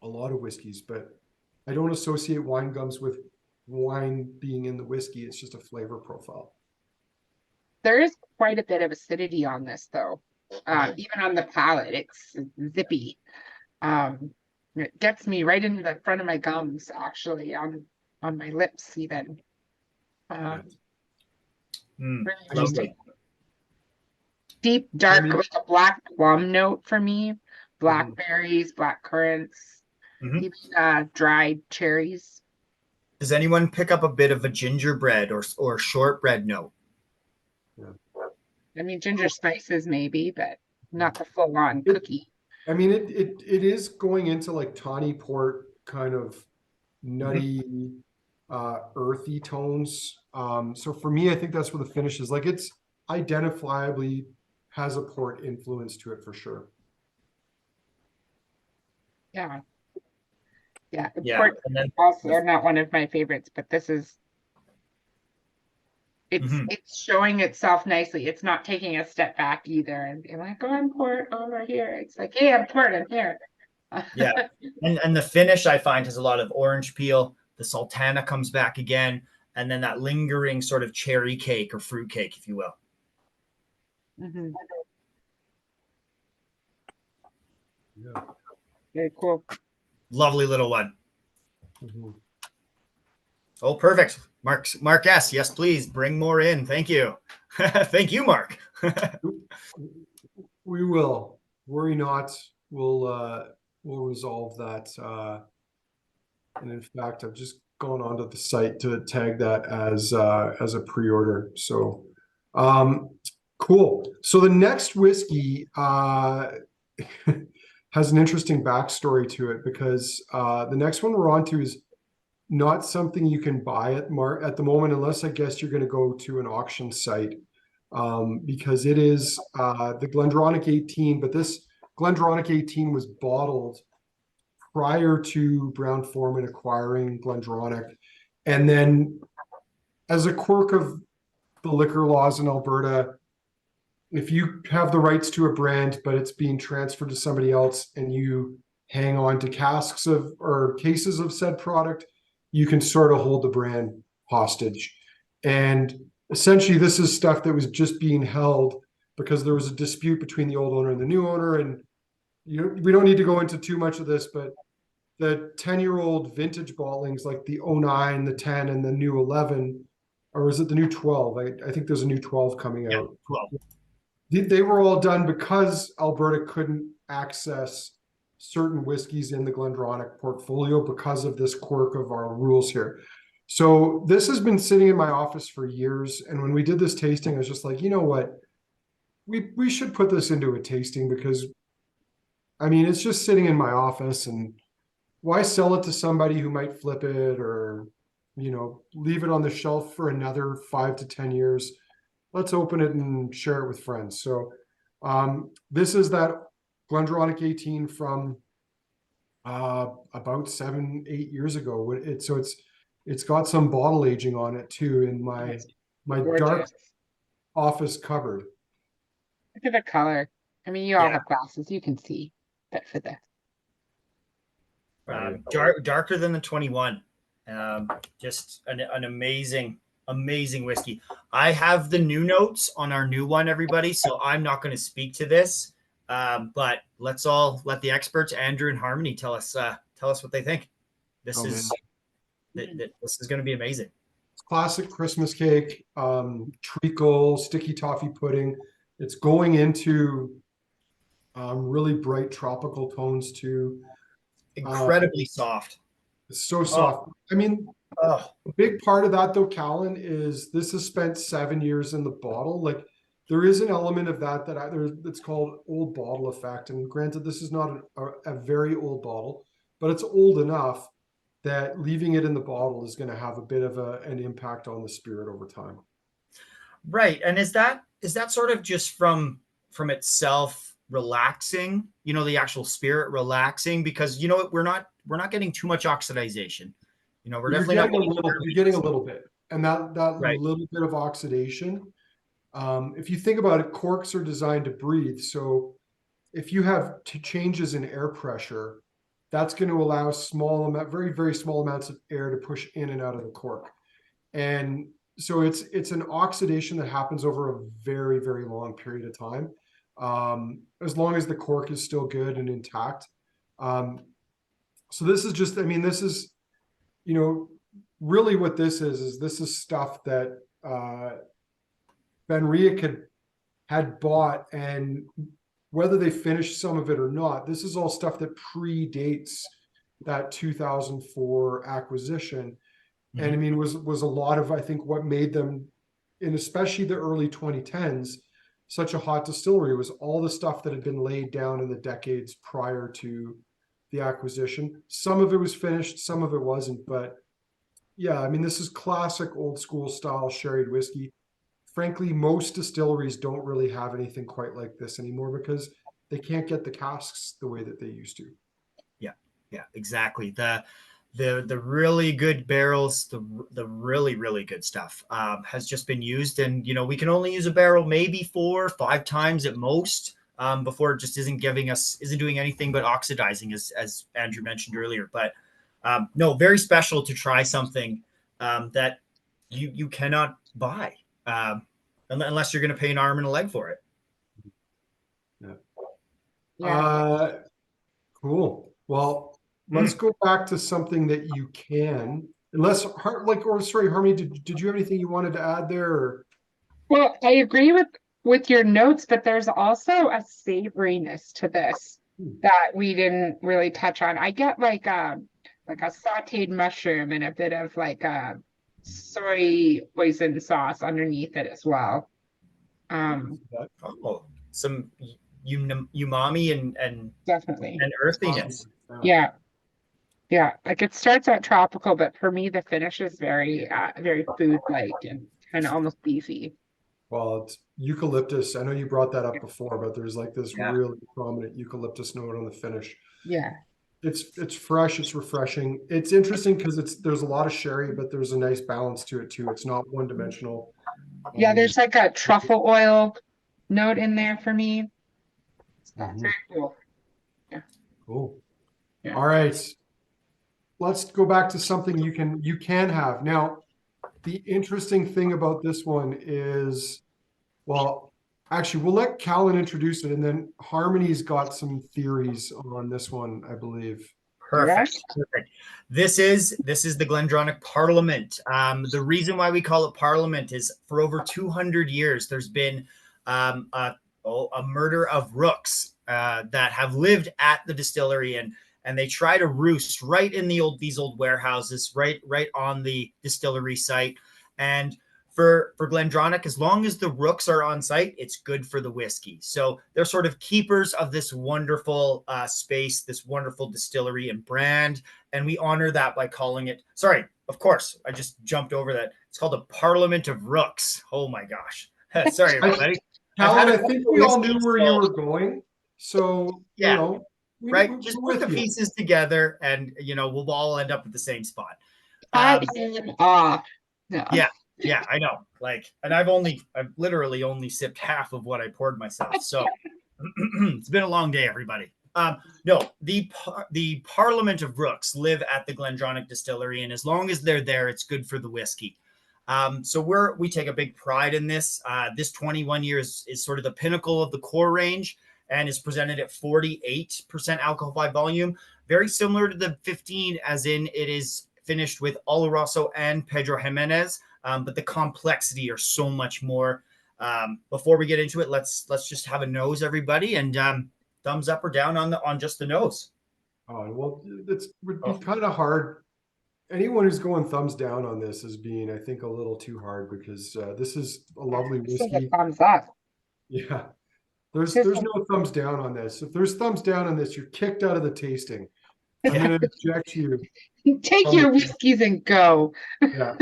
a lot of whiskeys, but I don't associate wine gums with wine being in the whiskey. It's just a flavor profile. There is quite a bit of acidity on this though. Even on the palate, it's zippy. It gets me right into the front of my gums, actually, on my lips even. Really Lovely. deep, dark, mean- like a black plum note for me. Blackberries, black currants, even dried cherries. Does anyone pick up a bit of a gingerbread or shortbread note? I mean, ginger spices maybe, but not the full-on cookie. I mean, it is going into like tawny port kind of nutty, earthy tones. So for me, I think that's where the finish is. Like it's identifiably has a port influence to it for sure. Yeah. Yeah. Yeah, Port and then also not one of my favorites, but this is it's showing itself nicely. It's not taking a step back either and being like, oh, I'm port over here. It's like, hey, I'm port, I'm here. yeah, and the finish I find has a lot of orange peel. The sultana comes back again, and then that lingering sort of cherry cake or fruit cake, if you will. Yeah. Very cool. Lovely little one. Oh, perfect. Mark S. Yes, please bring more in. Thank you. Thank you, Mark. We will. Worry not. We'll resolve that. And in fact, I've just gone onto the site to tag that as a pre-order. So cool. So the next whiskey has an interesting backstory to it because the next one we're on to is not something you can buy at the moment, unless I guess you're going to go to an auction site, because it is the GlenDronach 18. But this GlenDronach 18 was bottled prior to Brown Forman acquiring GlenDronach, and then as a quirk of the liquor laws in Alberta, if you have the rights to a brand but it's being transferred to somebody else and you hang on to casks of or cases of said product, you can sort of hold the brand hostage. And essentially, this is stuff that was just being held because there was a dispute between the old owner and the new owner. And we don't need to go into too much of this, but the 10-year-old vintage bottlings like the 09, the 10, and the new 11, or is it the new 12? I think there's a new 12 coming Yeah, out. 12. They were all done because Alberta couldn't access certain whiskeys in the GlenDronach portfolio because of this quirk of our rules here. So this has been sitting in my office for years. And when we did this tasting, I was just like, you know what? We should put this into a tasting because, I mean, it's just sitting in my office, and why sell it to somebody who might flip it or, leave it on the shelf for another 5 to 10 years? Let's open it and share it with friends. So this is that GlenDronach 18 from about 7-8 years ago. It's got some bottle aging on it too in my dark Gorgeous. office cupboard. Look at the color. I mean, you all Yeah. have glasses, you can see. But for this. Darker than the 21. Just an amazing whiskey. I have the new notes on our new one, everybody, so I'm not going to speak to this. But let's all let the experts, Andrew and Harmony, tell us what they think. This is going to be amazing. It's classic Christmas cake, treacle, sticky toffee pudding. It's going into really bright tropical tones too. Incredibly soft. It's so soft. I mean, a big part of that though, Calin, is this has spent 7 years in the bottle. Like there is an element of that's called old bottle effect. And granted, this is not a very old bottle, but it's old enough that leaving it in the bottle is going to have a bit of an impact on the spirit over time. Right. And is that sort of just from itself relaxing, the actual spirit relaxing, because we're not getting too much oxidization. We're definitely not getting you're getting a little bit. And that right. little bit of oxidation, if you think about it, corks are designed to breathe. So if you have changes in air pressure, that's going to allow very, very small amounts of air to push in and out of the cork. And so it's an oxidation that happens over a very, very long period of time. As long as the cork is still good and intact. So this is just, this is, really what this is stuff that BenRiach had bought, and whether they finished some of it or not, this is all stuff that predates that 2004 acquisition. Mm-hmm. And was a lot of, I think, what made them, in especially the early 2010s, such a hot distillery was all the stuff that had been laid down in the decades prior to the acquisition. Some of it was finished, some of it wasn't, but yeah, this is classic old school style sherried whiskey. Frankly, most distilleries don't really have anything quite like this anymore because they can't get the casks the way that they used to. Yeah, exactly. The really good barrels, the really, really good stuff has just been used. And, we can only use a barrel maybe 4 or 5 times at most before it just isn't doing anything but oxidizing, as Andrew mentioned earlier. But no, very special to try something that you cannot buy unless you're going to pay an arm and a leg for it. Yeah. Cool. Well, let's go back to something that you can, Harmony, did you have anything you wanted to add there? Or? Well, I agree with your notes, but there's also a savoriness to this that we didn't really touch on. I get like a sauteed mushroom and a bit of like a soy hoisin sauce underneath it as well. Some umami and definitely and earthiness. Yeah, like it starts out tropical, but for me the finish is very very food-like and kind of almost beefy. Well, it's eucalyptus. I know you brought that up before, but there's like this really prominent eucalyptus note on the finish. Yeah, it's fresh, it's refreshing. It's interesting because there's a lot of sherry, but there's a nice balance to it too. It's not one-dimensional. Yeah, there's like a truffle oil note in there for me. That's very cool. Yeah. Cool. Yeah. All right. Let's go back to something you can have. Now, the interesting thing about this one is, well, actually, we'll let Calin introduce it, and then Harmony's got some theories on this one, I believe. Perfect. Perfect. This is the GlenDronach Parliament. The reason why we call it Parliament is for over 200 years there's been a murder of rooks that have lived at the distillery, and they try to roost right in these old warehouses, right on the distillery site. And for GlenDronach, as long as the rooks are on site, it's good for the whiskey. So they're sort of keepers of this wonderful space, this wonderful distillery and brand. And we honor that by calling it, sorry, of course, I just jumped over that. It's called the Parliament of Rooks. Oh my gosh. Sorry, everybody. Calin, I think we all knew where you were going. So, yeah, you know, right. Just put the pieces together and, you know, we'll all end up at the same spot. Cut him off. No. Yeah, I know. Like, and I've literally only sipped half of what I poured myself. So it's been a long day, everybody. No, the Parliament of Rooks live at the GlenDronach Distillery, and as long as they're there, it's good for the whiskey. So we take a big pride in this. This 21 years is sort of the pinnacle of the core range and is presented at 48% alcohol by volume, very similar to the 15, as in it is finished with Oloroso and Pedro Jimenez. But the complexity are so much more. Before we get into it, let's just have a nose, everybody, and thumbs up or down on just the nose. Oh, well, it would be kind of hard. Anyone who's going thumbs down on this is being, I think, a little too hard, because this is a lovely whiskey. Thumbs up. Yeah, there's no thumbs down on this. If there's thumbs down on this, you're kicked out of the tasting. I'm going to eject you. Take your whiskeys and go. Yeah.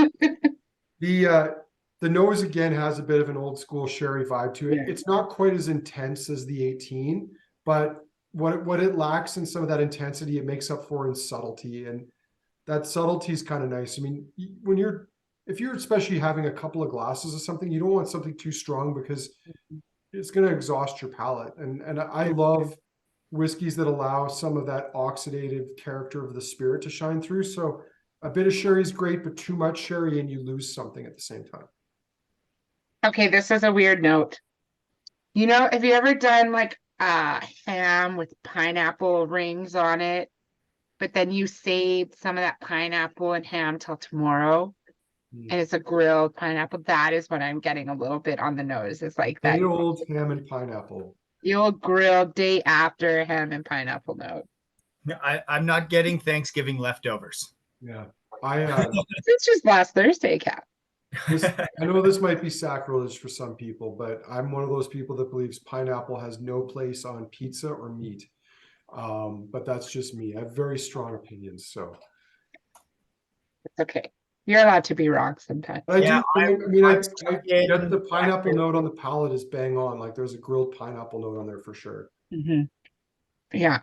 The nose again has a bit of an old school sherry vibe to it. Yeah. It's not quite as intense as the 18, but what it lacks in some of that intensity, it makes up for in subtlety, and that subtlety is kind of nice. I mean, if you're especially having a couple of glasses of something, you don't want something too strong because it's going to exhaust your palate. And I love whiskeys that allow some of that oxidative character of the spirit to shine through. So a bit of sherry is great, but too much sherry and you lose something at the same time. Okay, this is a weird note. You know, have you ever done like a ham with pineapple rings on it, but then you saved some of that pineapple and ham till tomorrow, and it's a grilled pineapple? That is what I'm getting a little bit on the nose. It's like that old ham and pineapple. the old grilled day after ham and pineapple note. I'm not getting Thanksgiving leftovers. Yeah, It's just last Thursday, Cap. I know this might be sacrilege for some people, but I'm one of those people that believes pineapple has no place on pizza or meat. But that's just me. I have very strong opinions. So It's okay. You're allowed to be wrong sometimes. I get the pineapple blackberry. note on the palate is bang on. Like there's a grilled pineapple note on there for sure. Yeah.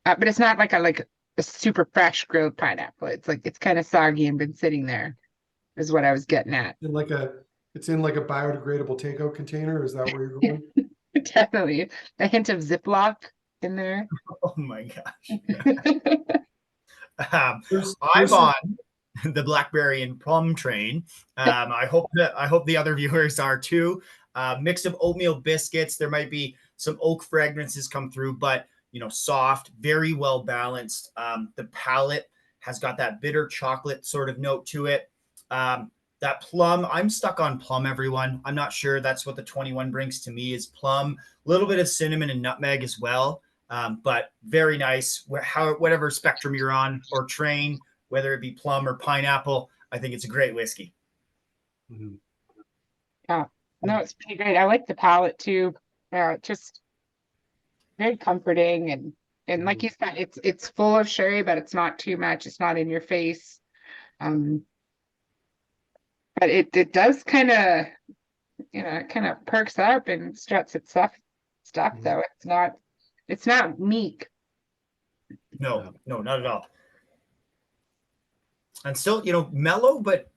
But it's not like a super fresh grilled pineapple. It's like it's kind of soggy and been sitting there, is what I was getting at. It's in like a biodegradable takeout container. Is that where you're going? Definitely a hint of Ziploc in there. Oh my gosh. I'm on the blackberry and plum train. I hope the other viewers are too. Mix of oatmeal biscuits. There might be some oak fragrances come through, but you know, soft, very well balanced. The palate has got that bitter chocolate sort of note to it. That plum, I'm stuck on plum, everyone. I'm not sure that's what the 21 brings to me is plum, a little bit of cinnamon and nutmeg as well. But very nice. Whatever spectrum you're on or train, whether it be plum or pineapple, I think it's a great whiskey. Mm-hmm. Yeah, no, it's pretty great. I like the palate too. Just very comforting, and like you said, it's full of sherry, but it's not too much. It's not in your face. But it does kind of, you know, it kind of perks up and struts its stuff though. It's not meek. No, not at all. And still, you know, mellow but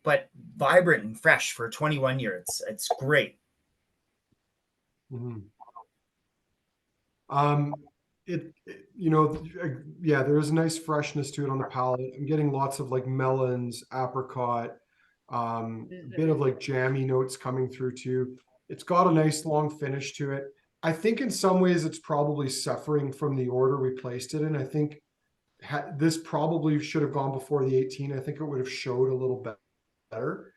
vibrant and fresh for a 21 year. It's great. Mm-hmm. Yeah, there is a nice freshness to it on the palate. I'm getting lots of like melons, apricot, a bit of like jammy notes coming through too. It's got a nice long finish to it. I think in some ways it's probably suffering from the order we placed it in. I think this probably should have gone before the 18. I think it would have showed a little bit better.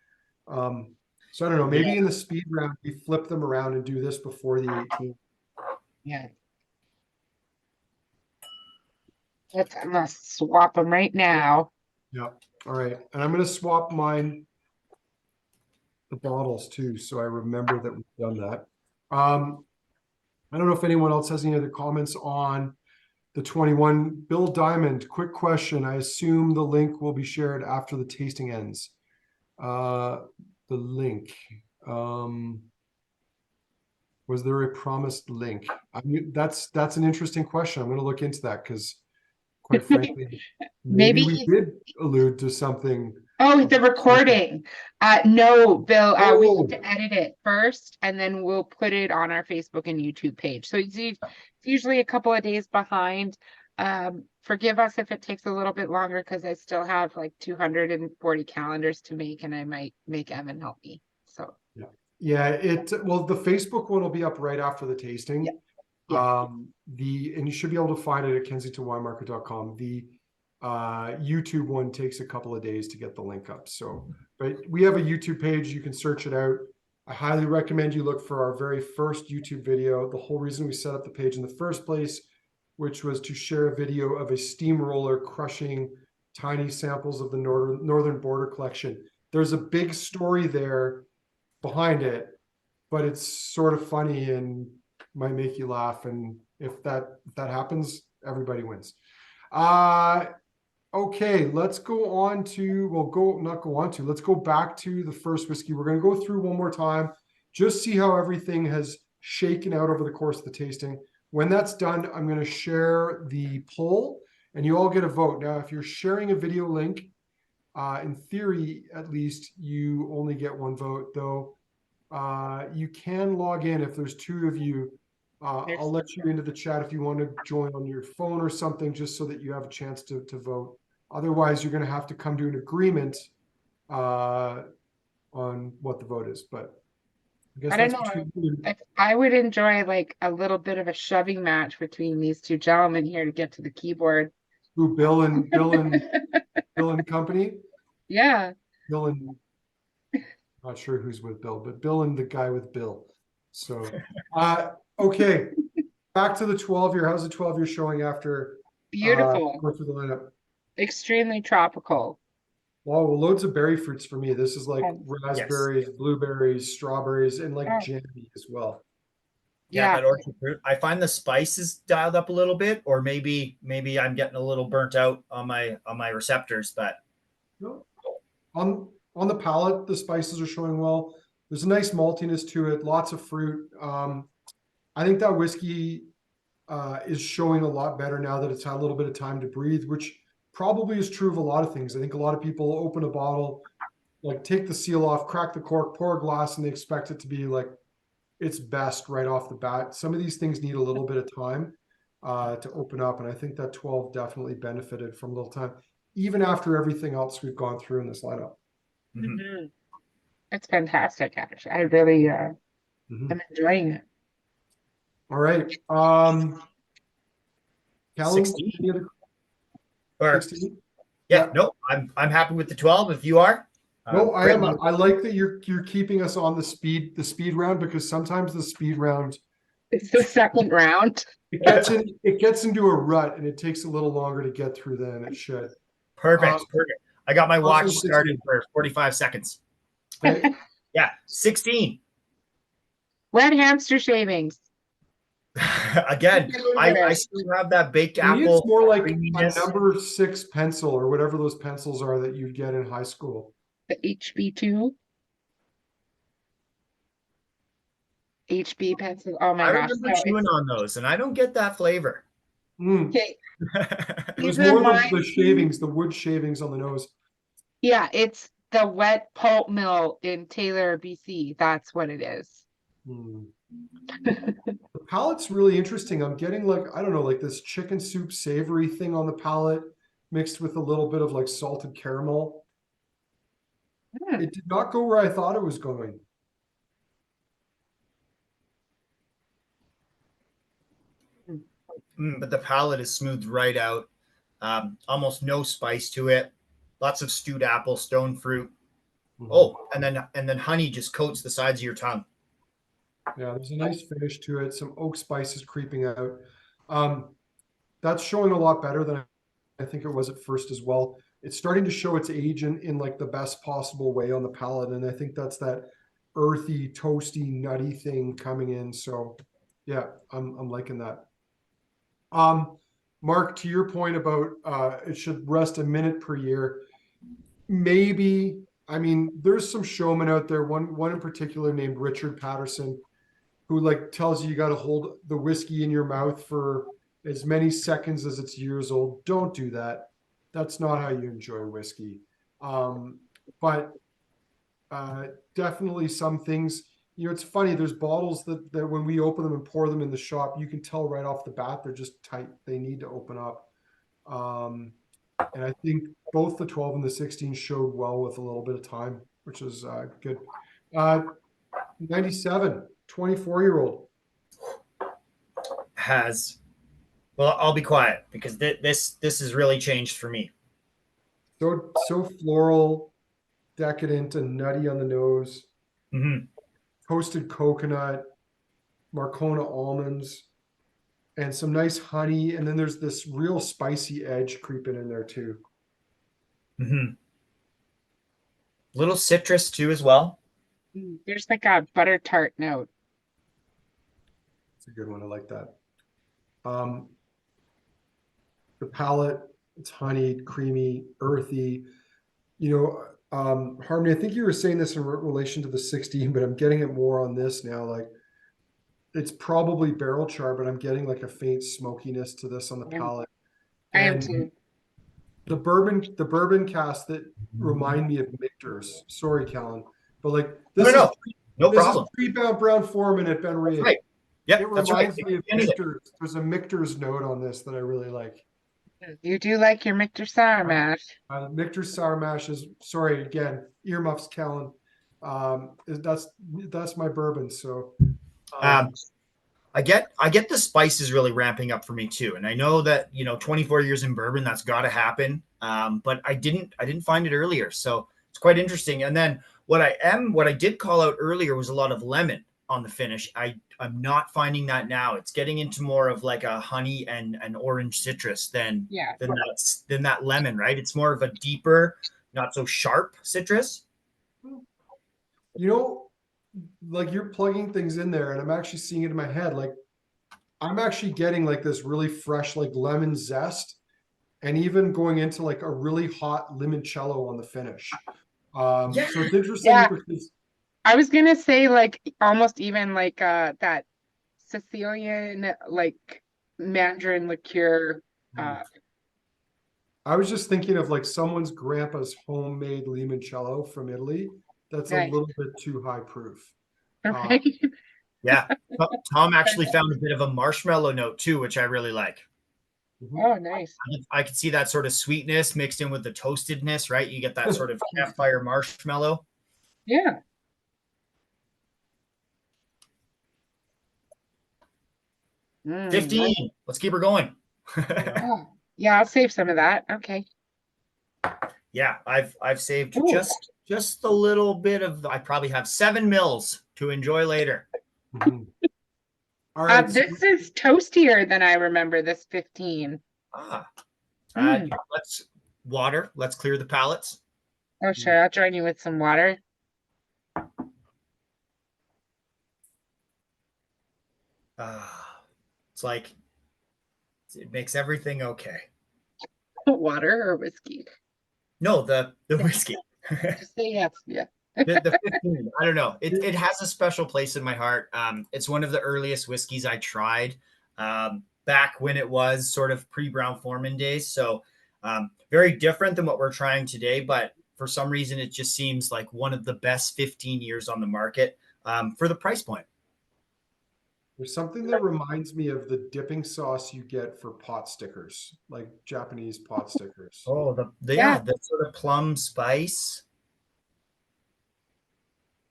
So I don't know, maybe in the speed round, we flip them around and do this before the 18. Yeah. I'm gonna swap them right now. Yeah. All right. And I'm going to swap the bottles too, so I remember that we've done that. I don't know if anyone else has any other comments on the 21. Bill Diamond, quick question. I assume the link will be shared after the tasting ends. The link. Was there a promised link? I mean, that's an interesting question. I'm going to look into that because, quite frankly, maybe we did allude to something. Oh, the recording. No, Bill, we Oh. need to edit it first and then we'll put it on our Facebook and YouTube page. So it's usually a couple of days behind. Forgive us if it takes a little bit longer because I still have like 240 calendars to make and I might make Evan help me. So Yeah, well, the Facebook one will be up right after the tasting. Yeah. And you should be able to find it at kensingtonwinemarket.com. The YouTube one takes a couple of days to get the link up. So, but we have a YouTube page. You can search it out. I highly recommend you look for our very first YouTube video. The whole reason we set up the page in the first place, which was to share a video of a steamroller crushing tiny samples of the Northern Border collection. There's a big story there behind it, but it's sort of funny and might make you laugh. And if that happens, everybody wins. Okay, let's go on to, let's go back to the first whiskey. We're going to go through one more time, just see how everything has shaken out over the course of the tasting. When that's done, I'm going to share the poll and you all get a vote. Now, if you're sharing a video link, in theory, at least, you only get one vote, though. You can log in if there's two of you. I'll let you into the chat if you want to join on your phone or something, just so that you have a chance to vote. Otherwise, you're going to have to come to an agreement on what the vote is. But I guess I that's don't know. between you. I would enjoy like a little bit of a shoving match between these two gentlemen here to get to the keyboard. Who, Bill and company? Yeah. Bill and not sure who's with Bill, but Bill and the guy with Bill. So, okay, back to the 12-year. How's the 12-year showing after? Beautiful. Going through the lineup. Extremely tropical. Wow, well, loads of berry fruits for me. This is like Yes. raspberries, blueberries, strawberries, and like Oh. jammy as well. Yeah, Yeah. that orchard fruit. I find the spice is dialed up a little bit, or maybe I'm getting a little burnt out on my receptors, but No. On the palate, the spices are showing well. There's a nice maltiness to it, lots of fruit. I think that whiskey is showing a lot better now that it's had a little bit of time to breathe, which probably is true of a lot of things. I think a lot of people open a bottle, like take the seal off, crack the cork, pour a glass, and they expect it to be like its best right off the bat. Some of these things need a little bit of time to open up, and I think that 12 definitely benefited from a little time, even after everything else we've gone through in this lineup. Mhm. It's fantastic, actually. I really Mhm. am enjoying it. All right. Calin, 16. any other or 16? yeah, no, I'm happy with the 12 if you are. No, I great am. move. I like that you're keeping us on the speed round, because sometimes the speed round It's the second round. it gets into a rut and it takes a little longer to get through than it should. Perfect. I got my watch also started for 45 seconds. Okay. Yeah, 16. Red hamster shavings. Again, I still have that baked For me, apple it's more like a creaminess. number 6 pencil or whatever those pencils are that you'd get in high school. The HB2. HB pencil. Oh my I gosh. remember No, chewing on those, and I don't get that flavor. Mm. okay. It was These are more mine. the shavings, the wood shavings on the nose. Yeah, it's the wet pulp mill in Taylor, BC. That's what it is. Mm. The palate's really interesting. I'm getting like, I don't know, like this chicken soup savory thing on the palate mixed with a little bit of like salted caramel. Hmm. It did not go where I thought it was going. But the palate is smoothed right out. Almost no spice to it. Lots of stewed apple, stone fruit. Oh, and then honey just coats the sides of your tongue. Yeah, there's a nice finish to it. Some oak spices creeping out. That's showing a lot better than I think it was at first as well. It's starting to show its age in like the best possible way on the palate, and I think that's that earthy, toasty, nutty thing coming in. So, yeah, I'm liking that. Mark, to your point about it should rest a minute per year. Maybe, I mean, there's some showmen out there. One in particular named Richard Patterson, who like tells you got to hold the whiskey in your mouth for as many seconds as it's years old. Don't do that. That's not how you enjoy whiskey. But definitely some things, it's funny. There's bottles that when we open them and pour them in the shop, you can tell right off the bat they're just tight. They need to open up. And I think both the 12 and the 16 showed well with a little bit of time, which is good. 97, 24-year-old. Well, I'll be quiet because this has really changed for me. So floral, decadent, and nutty on the nose. Mm-hmm. Toasted coconut, Marcona almonds, and some nice honey. And then there's this real spicy edge creeping in there too. Mm-hmm. Little citrus too as well. There's like a butter tart note. It's a good one. I like that. The palate, it's honeyed, creamy, earthy. Harmony, I think you were saying this in relation to the 16, but I'm getting it more on this now. Like it's probably barrel char, but I'm getting like a faint smokiness to this on the palate. I am And too. the bourbon cask that remind me of Michter's. Sorry, Calin, but like this No, is no this problem. is pre-bound Brown Forman at BenRiach. Right. Yep, It that's right. reminds me of Michter's. There's a Michter's note on this that I really like. You do like your Michter sour mash. Michter's sour mash is, sorry again, earmuffs, Calin. That's my bourbon. So I get the spices really ramping up for me too, and I know that 24 years in bourbon, that's got to happen. But I didn't find it earlier, so it's quite interesting. And then what I did call out earlier was a lot of lemon on the finish. I'm not finding that now. It's getting into more of like a honey and an orange citrus than that lemon, right? It's more of a deeper, not so sharp citrus. Like you're plugging things in there, and I'm actually seeing it in my head. Like I'm actually getting like this really fresh, like lemon zest, and even going into like a really hot limoncello on the finish. So it's interesting because I was gonna say like almost even like that Sicilian like mandarin liqueur. I was just thinking of like someone's grandpa's homemade limoncello from Italy. That's a little bit too high proof. Right. Yeah. Tom actually found a bit of a marshmallow note too, which I really like. Oh, nice. I could see that sort of sweetness mixed in with the toastedness, right? You get that sort of campfire marshmallow. Yeah. 15. Let's keep her going. Yeah, I'll save some of that. Okay. Yeah, I've saved just a little bit of. I probably have 7 mils to enjoy later. All right. This is toastier than I remember this 15. Let's water. Let's clear the palates. Oh, sure. I'll join you with some water. It's like it makes everything okay. Water or whiskey? No, the whiskey. Just say yes. Yeah. The 15, I don't know. It has a special place in my heart. It's one of the earliest whiskeys I tried back when it was sort of pre-Brown Forman days. So very different than what we're trying today. But for some reason, it just seems like one of the best 15 years on the market for the price point. There's something that reminds me of the dipping sauce you get for pot stickers, like Japanese pot stickers. Oh, Yeah. the sort of plum spice.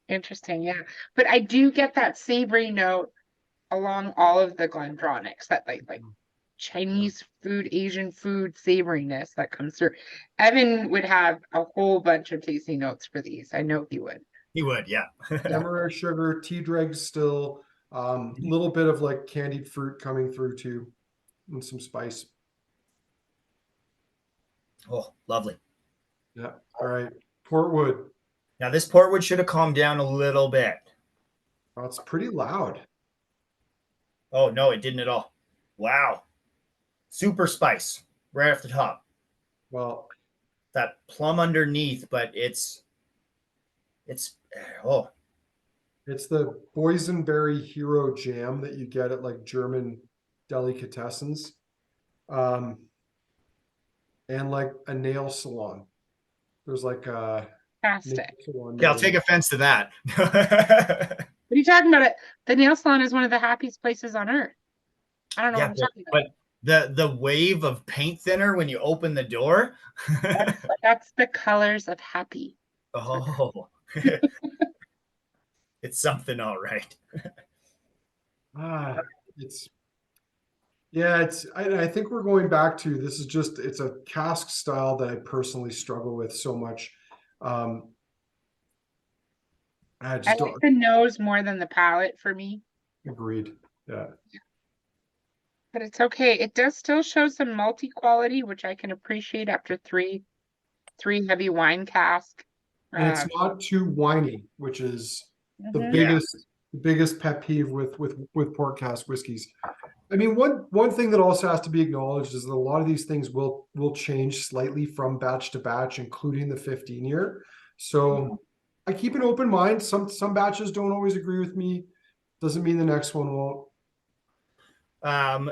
Interesting, yeah. But I do get that savory note along all of the GlenDronachs, that like Chinese food, Asian food savoriness that comes through. Evan would have a whole bunch of tasting notes for these. I know he would. He would, yeah. Demerara sugar, tea dregs still, little bit of like candied fruit coming through too, and some spice. Oh, lovely. Yeah. All right. Portwood. Now this portwood should have calmed down a little bit. Oh, it's pretty loud. Oh no, it didn't at all. Wow. Super spice right off the top. Well, That plum underneath, but it's oh, it's the boysenberry hero jam that you get at like German delicatessens. And like a nail salon. There's like a nail Fantastic. salon. yeah, I'll near take me. offense to that. What are you talking about? The nail salon is one of the happiest places on earth. I don't know Yeah, what I'm talking about. but the wave of paint thinner when you open the door. That's the colors of happy. Oh, it's something, all right. Ah, it's yeah, I think we're going back to this is just it's a cask style that I personally struggle with so much. I I just like don't the nose more than the palate for me, agreed. Yeah. but it's okay. It does still show some malty quality, which I can appreciate after three heavy wine cask. And it's not too whiny, which is the Mhm. Yeah. biggest pet peeve with port cask whiskeys. I mean, one thing that also has to be acknowledged is that a lot of these things will change slightly from batch to batch, including the 15-year. So I keep an open mind. Some batches don't always agree with me. Doesn't mean the next one won't.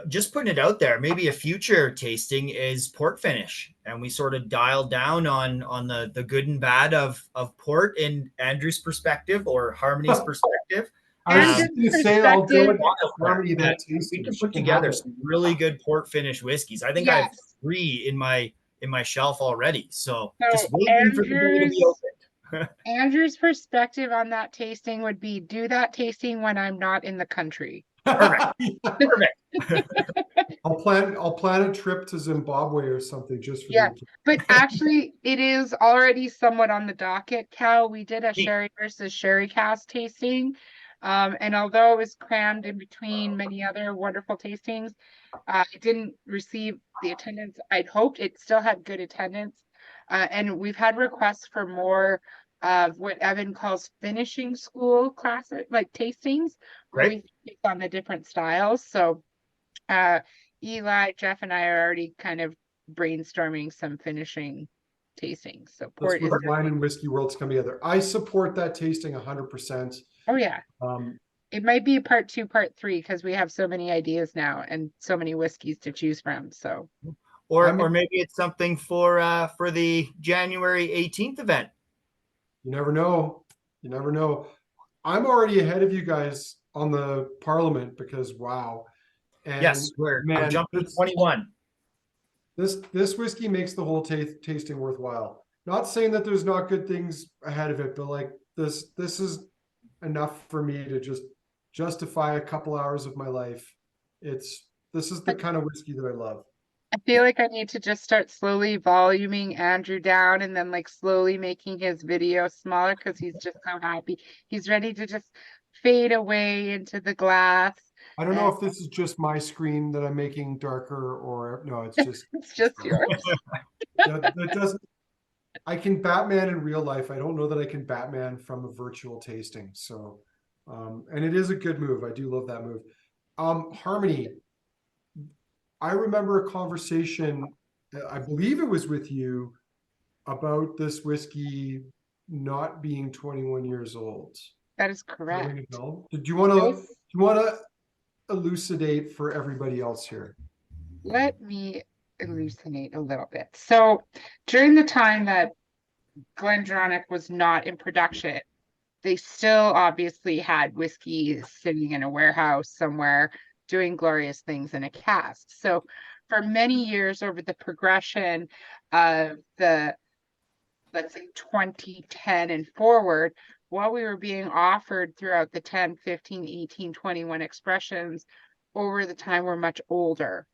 Just putting it out there, maybe a future tasting is port finish, and we sort of dial down on the good and bad of port in Andrew's perspective or Harmony's perspective. I was And just this gonna say I'll go perspective- with Harmony that We tasting. can She put can together have it. some really good port finish whiskeys. I think I have Yes. 3 in my shelf already. So So just waiting for the day to be open. Andrew's perspective on that tasting would be do that tasting when I'm not in the country. Perfect. I'll plan a trip to Zimbabwe or something just for Yeah. the But actually, it is already somewhat on the docket, Cal. We did a Neat. sherry versus sherry cask tasting. And although it was crammed in between many other wonderful tastings, it didn't receive the attendance I'd hoped. It still had good attendance. And we've had requests for more of what Evan calls finishing school classes, like tastings, where Great. we take on the different styles. So Eli, Jeff, and I are already kind of brainstorming some finishing tastings. So That's port where is the wine and whiskey worlds come together. I support that tasting 100%. oh yeah. Um, It might be a part 2, part 3, because we have so many ideas now and so many whiskeys to choose from. So Or maybe it's something for the January 18th event. you never know. You never know. I'm already ahead of you guys on the Parliament because wow. And Yes, we're man, jumping to 21. this whiskey makes the whole tasting worthwhile. Not saying that there's not good things ahead of it, but like this is enough for me to just justify a couple hours of my life. This is the kind of whiskey that I love. I feel like I need to just start slowly voluming Andrew down and then like slowly making his video smaller because he's just so happy. He's ready to just fade away into the glass. I don't know if this is just my screen that I'm making darker or no, it's just It's just yours. that doesn't. I can Batman in real life. I don't know that I can Batman from a virtual tasting. So, and it is a good move. I do love that move. Harmony. I remember a conversation, I believe it was with you, about this whiskey not being 21 years old. That is Does that correct. ring a bell? Do you want to elucidate for everybody else here? Let me elucidate a little bit. So during the time that GlenDronach was not in production, they still obviously had whiskey sitting in a warehouse somewhere doing glorious things in a cask. So for many years over the progression of the, let's say 2010 and forward, what we were being offered throughout the 10, 15, 18, 21 expressions over the time were much older.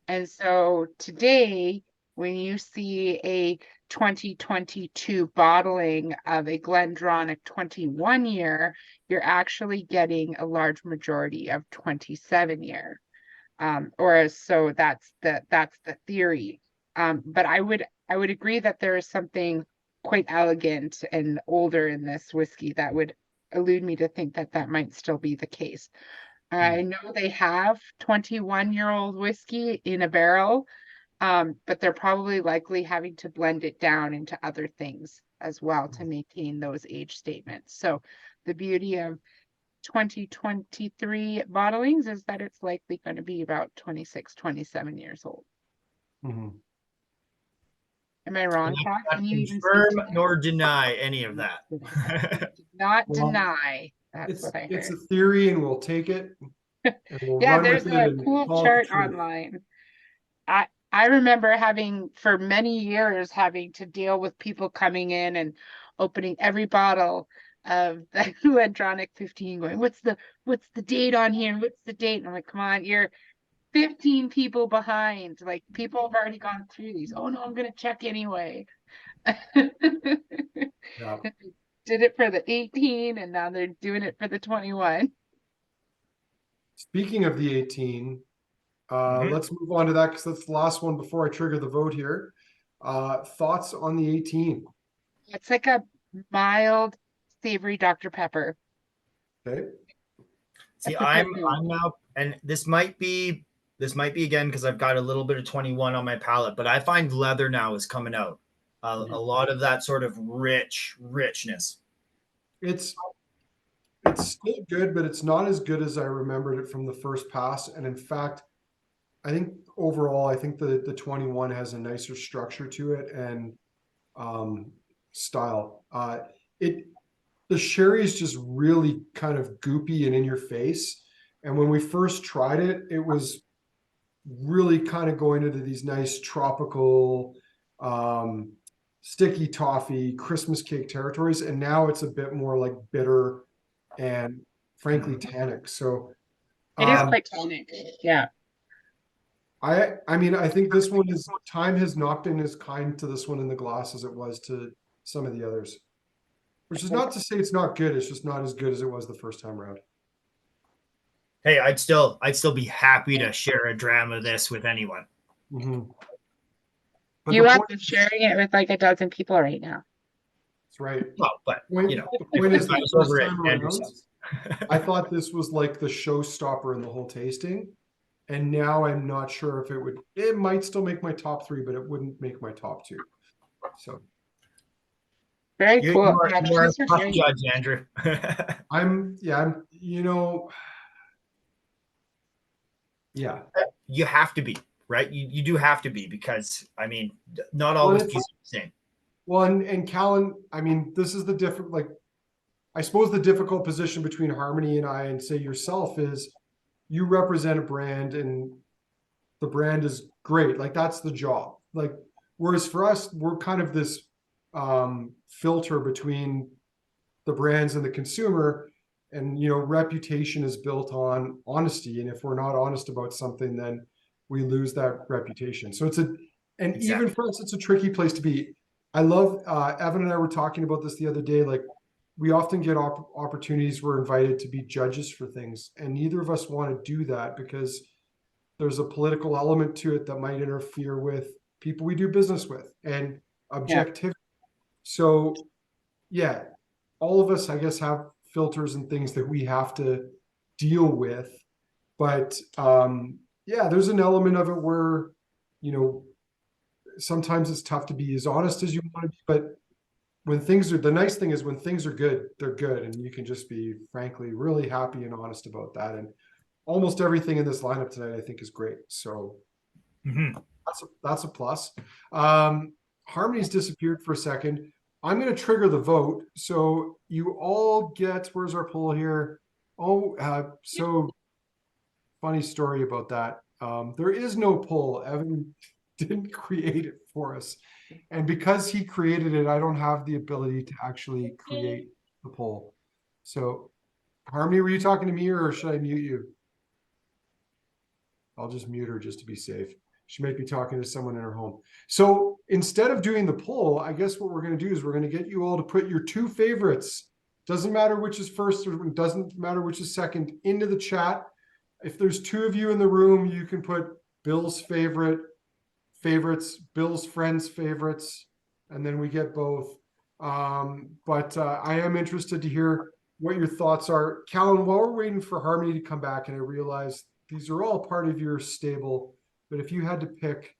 And so today, when you see a 2022 bottling of a GlenDronach 21 year, you're actually getting a large majority of 27 year. Or so that's the theory. But I would agree that there is something quite elegant and older in this whiskey that would elude me to think that that might still be the case. I know they have 21-year-old whiskey in a barrel, but they're probably likely having to blend it down into other things as well to maintain those age statements. So the beauty of 2023 bottlings is that it's likely going to be about 26, 27 years old. Mhm. Am I wrong, I Pat? Can you even confirm speak to that? nor deny any of that. Not Well, deny. That's It's what I it's heard. a theory, and we'll take it, and we'll Yeah, run there's with it a and cool call it the chart truth. online. I remember having for many years having to deal with people coming in and opening every bottle of the GlenDronach 15 going, what's the date on here? What's the date? And I'm like, come on, you're 15 people behind. Like people have already gone through these. Oh no, I'm gonna check anyway. Yeah. Did it for the 18 and now they're doing it for the 21. Speaking of the 18, Mhm. let's move on to that because that's the last one before I trigger the vote here. Thoughts on the 18? It's like a mild, savory Dr. Pepper. Okay. See, That's I'm a now, and this might be again because I've got a little bit of 21 on my palate, but I find leather now is coming out. A lot of that sort of richness. It's still good, but it's not as good as I remembered it from the first pass. And in fact, I think overall, I think the 21 has a nicer structure to it and style. It the sherry is just really kind of goopy and in your face. And when we first tried it, it was really kind of going into these nice tropical, sticky toffee, Christmas cake territories. And now it's a bit more like bitter and frankly tannic. So It is quite tonic. Yeah. I mean, I think this one is time has not been as kind to this one in the glass as it was to some of the others. Which is not to say it's not good. It's just not as good as it was the first time around. Hey, I'd still be happy to share a dram of this with anyone. Mm-hmm. But You the are point is, sharing it with like a dozen people right now. that's right. Well, but The point is, the it's over first at time around, Anderson's. I thought this was like the showstopper in the whole tasting. And now I'm not sure if it might still make my top three, but it wouldn't make my top two. So Very You cool. are, Yeah, you are a cheers for tough sharing. judge, Andrew. yeah. You have to be, right? You do have to be because, I mean, not Well, all whiskeys are the same. Well, and Calin, I mean, this is the different, like, I suppose the difficult position between Harmony and I and say yourself is you represent a brand and the brand is great. Like that's the job. Like, whereas for us, we're kind of this filter between the brands and the consumer. And, reputation is built on honesty. And if we're not honest about something, then we lose that reputation. So even for us, it's a tricky place to be. I love, Evan and I were talking about this the other day. Like, we often get opportunities, we're invited to be judges for things. And neither of us want to do that because there's a political element to it that might interfere with people we do business with and objectivity. So, yeah, all of us, I guess, have filters and things that we have to deal with. But there's an element of it where, sometimes it's tough to be as honest as you want to be. But the nice thing is when things are good, they're good. And you can just be, frankly, really happy and honest about that. And almost everything in this lineup tonight, I think, is great. So that's a plus. Harmony's disappeared for a second. I'm going to trigger the vote. So you all get, where's our poll here? Oh, so funny story about that. There is no poll. Evan didn't create it for us. And because he created it, I don't have the ability to actually create the poll. So, Harmony, were you talking to me or should I mute you? I'll just mute her just to be safe. She might be talking to someone in her home. So instead of doing the poll, I guess what we're going to do is we're going to get you all to put your two favorites. Doesn't matter which is first or doesn't matter which is second into the chat. If there's two of you in the room, you can put Bill's favorites, Bill's friends' favorites, and then we get both. But I am interested to hear what your thoughts are. Calin, while we're waiting for Harmony to come back, and I realize these are all part of your stable, but if you had to pick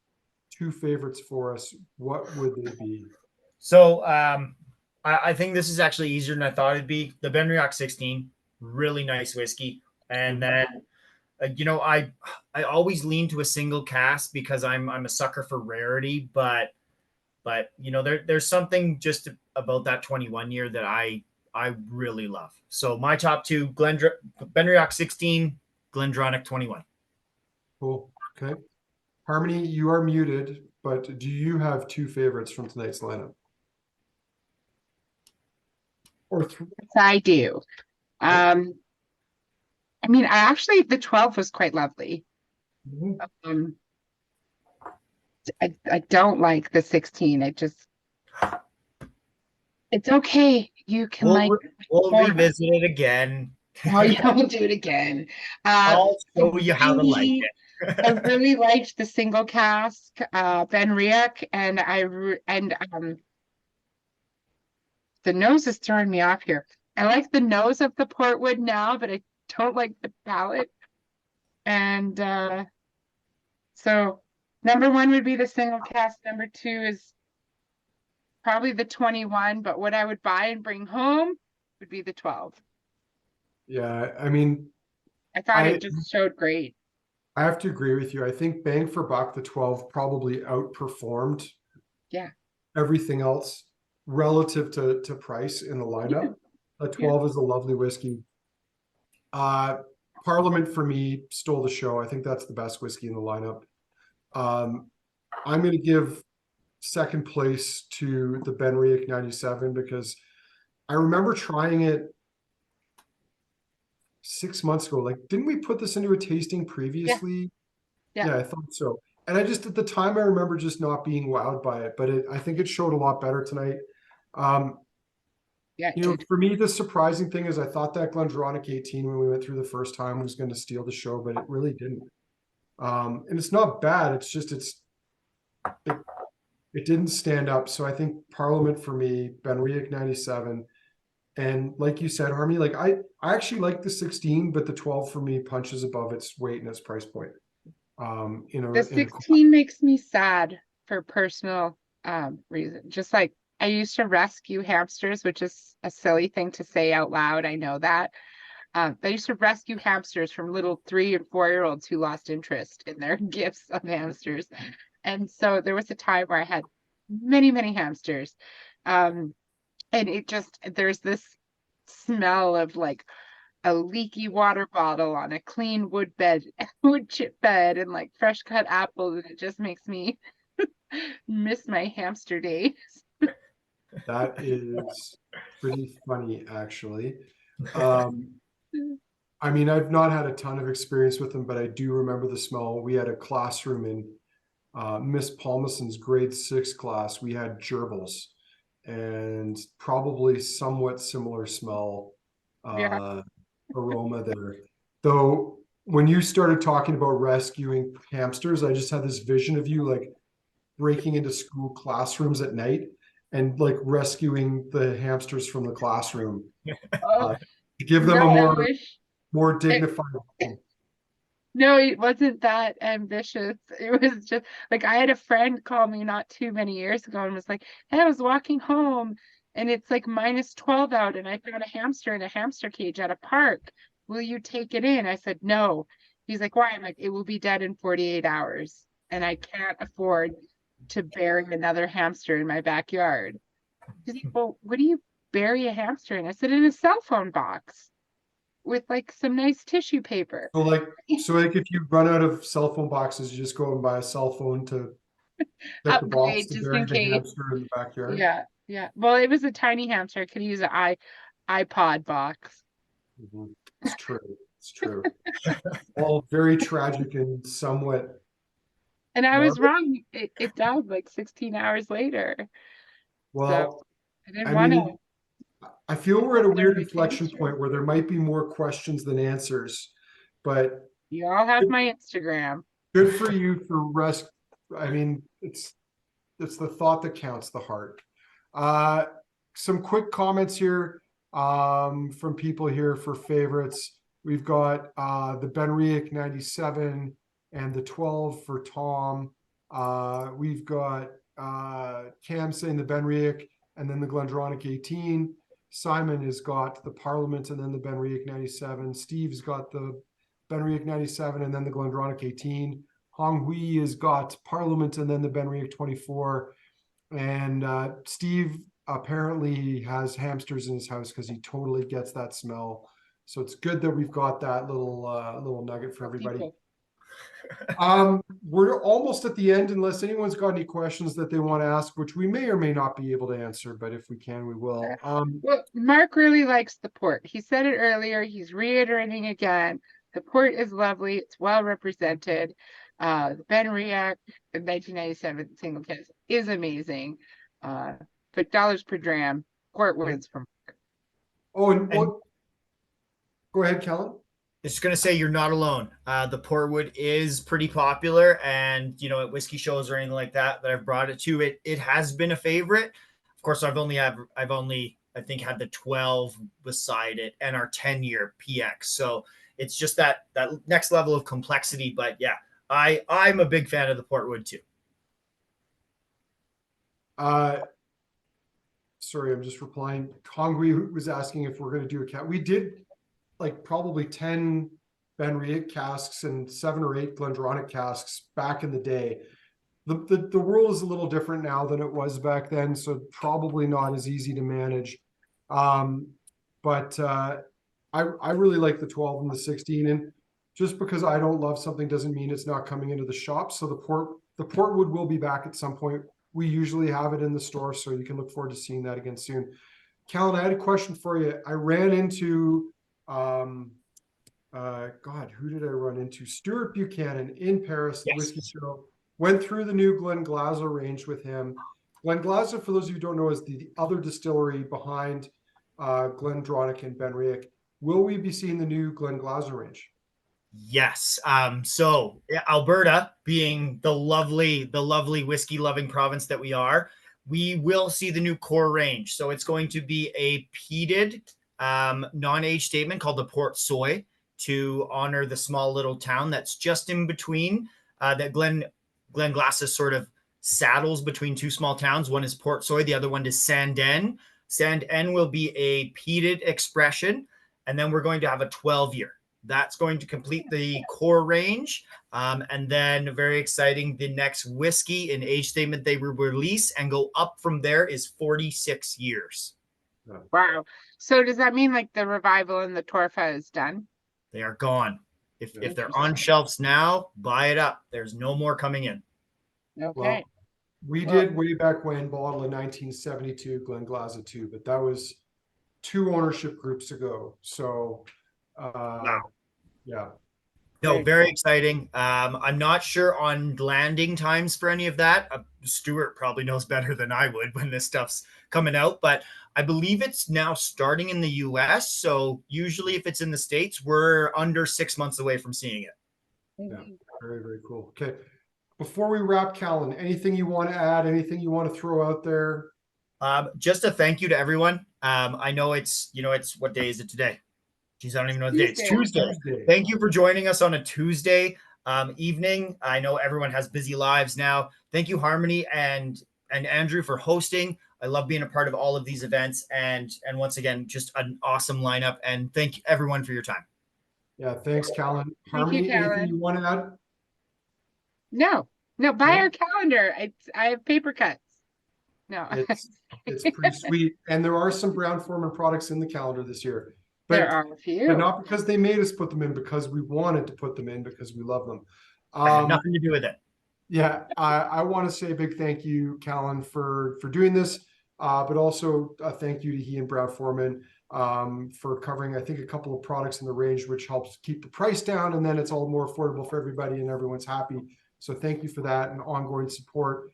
two favorites for us, what would they be? So I think this is actually easier than I thought it'd be. The BenRiach 16, really nice whiskey. And then, I always lean to a single cask because I'm a sucker for rarity, but there's something just about that 21 year that I really love. So my top two, BenRiach 16, GlenDronach 21. Cool. Okay. Harmony, you are muted, but do you have two favorites from tonight's lineup? Or three? Yes, I do. I mean, the 12 was quite lovely. I don't like the 16. It's okay. You can We'll revisit it again. Oh, yeah, we'll do it again. I'll show you how to like it. I really liked the single cask, BenRiach, and the nose is throwing me off here. I like the nose of the Portwood now, but I don't like the palate. And so number one would be the single cask. Number two is probably the 21, but what I would buy and bring home would be the 12. Yeah, I mean, I thought it just showed great. I have to agree with you. I think bang for buck, the 12 probably outperformed everything else relative to price in the lineup. A 12 is a lovely whiskey. Parliament for me stole the show. I think that's the best whiskey in the lineup. I'm going to give second place to the BenRiach 97 because I remember trying it 6 months ago. Like, didn't we put this into a tasting previously? Yeah, I thought so. And I just, at the time, I remember just not being wowed by it, but I think it showed a lot better tonight. For me, the surprising thing is I thought that GlenDronach 18, when we went through the first time, was going to steal the show, but it really didn't. And it's not bad. It's just, it didn't stand up. So I think Parliament for me, BenRiach 97. And like you said, Harmony, like I actually like the 16, but the 12 for me punches above its weight and its price point. The 16 makes me sad for personal reason. Just like I used to rescue hamsters, which is a silly thing to say out loud. I know that. I used to rescue hamsters from little 3 and 4-year-olds who lost interest in their gifts of hamsters. And so there was a time where I had many, many hamsters. And there's this smell of like a leaky water bottle on a clean wood chip bed and like fresh cut apples. And it just makes me miss my hamster days. That is pretty funny, actually. I mean, I've not had a ton of experience with them, but I do remember the smell. We had a classroom in Miss Palmerson's grade 6 class. We had gerbils and probably somewhat similar smell, aroma there. Though when you started talking about rescuing hamsters, I just had this vision of you like breaking into school classrooms at night and like rescuing the hamsters from the classroom. To give them a more dignified home. No, it wasn't that ambitious. It was just like I had a friend call me not too many years ago and was like, hey, I was walking home and it's like -12 out and I found a hamster in a hamster cage at a park. Will you take it in? I said, no. He's like, why? I'm like, it will be dead in 48 hours and I can't afford to bury another hamster in my backyard. She's like, well, what do you bury a hamster in? I said, in a cell phone box with like some nice tissue paper. So if you run out of cell phone boxes, you just go and buy a cell phone to get the box Upgrade to just bury in the case. hamster in the backyard. Yeah, yeah. Well, it was a tiny hamster. I could use an iPod box. Mhm. It's true. It's true. All very tragic and somewhat And I was morbid. wrong. It died like 16 hours later. So Well, I didn't I want to mean, I feel we're at a weird Celebrity inflection cancer. point where there might be more questions than answers, but You all have my Instagram. good for you for rest. I mean, it's the thought that counts, the heart. Uh, some quick comments here from people here for favorites. We've got the BenRiach 97 and the 12 for Tom. We've got Cam saying the BenRiach and then the GlenDronach 18. Simon has got the Parliament and then the BenRiach 97. Steve's got the BenRiach 97 and then the GlenDronach 18. Hong Hui has got Parliament and then the BenRiach 24. And Steve apparently has hamsters in his house because he totally gets that smell. So it's good that we've got that little nugget for everybody. People. We're almost at the end, unless anyone's got any questions that they want to ask, which we may or may not be able to answer, but if we can, we will. Well, Mark really likes the port. He said it earlier. He's reiterating again. The port is lovely. It's well represented. The BenRiach in 1997 single cask is amazing. But dollars per dram, Portwood's from. Oh, and what? Go ahead, Calin. Just gonna say you're not alone. The Portwood is pretty popular, and you know at whiskey shows or anything like that I've brought it to, it has been a favorite. Of course, I've only I think had the 12 beside it and our 10-year PX. So it's just that next level of complexity. But yeah, I'm a big fan of the Portwood too. Sorry, I'm just replying. Hongri was asking if we're going to do a cat. We did like probably 10 BenRiach casks and 7 or 8 GlenDronach casks back in the day. The world is a little different now than it was back then, so probably not as easy to manage. But I really like the 12 and the 16, and just because I don't love something doesn't mean it's not coming into the shop. So the Portwood will be back at some point. We usually have it in the store, so you can look forward to seeing that again soon. Calin, I had a question for you. I ran into God, who did I run into? Stuart Buchanan in Paris, the whiskey show. Went through the new Glenglassaugh range with him. Glenglassaugh, for those of you who don't know, is the other distillery behind GlenDronach and BenRiach. Will we be seeing the new Glenglassaugh range? Yes. So Alberta, being the lovely whiskey loving province that we are, we will see the new core range. So it's going to be a peated non-age statement called the Port Soy to honor the small little town that's just in between that Glenglassaugh sort of saddles between two small towns. One is Port Soy, the other one is Sandén. Sandén will be a peated expression, and then we're going to have a 12-year. That's going to complete the core range. And then very exciting, the next whiskey in age statement they will release and go up from there is 46 years. Wow. So does that mean like the revival and the Torfa is done? They are gone. If they're on shelves now, buy it up. There's no more coming in. Okay. Well, we did way back when bottle in 1972 Glenglassaugh 2, but that was 2 ownership groups ago. So Wow. Yeah. No, very exciting. I'm not sure on landing times for any of that. Stuart probably knows better than I would when this stuff's coming out, but I believe it's now starting in the US. So usually if it's in the States, we're under 6 months away from seeing it. Yeah, very, very cool. Okay. Before we wrap, Calin, anything you want to add, anything you want to throw out there? Just a thank you to everyone. I know it's what day is it today? Geez, I don't even know the day. It's Tuesday. Thank you for joining us on a Tuesday evening. I know everyone has busy lives now. Thank you, Harmony and Andrew, for hosting. I love being a part of all of these events, and once again, just an awesome lineup. And thank everyone for your time. Yeah, thanks, Calin. Harmony, anything you want to add? No, buy our calendar. I have paper cuts. No, It's pretty sweet. And there are some Brown Forman products in the calendar this year. there But are a few. but not because they made us put them in, because we wanted to put them in because we love them. I had nothing to do with it. Yeah, I want to say a big thank you, Calin, for doing this, but also a thank you to he and Brown Forman for covering, I think, a couple of products in the range, which helps keep the price down, and then it's all more affordable for everybody and everyone's happy. So thank you for that and ongoing support.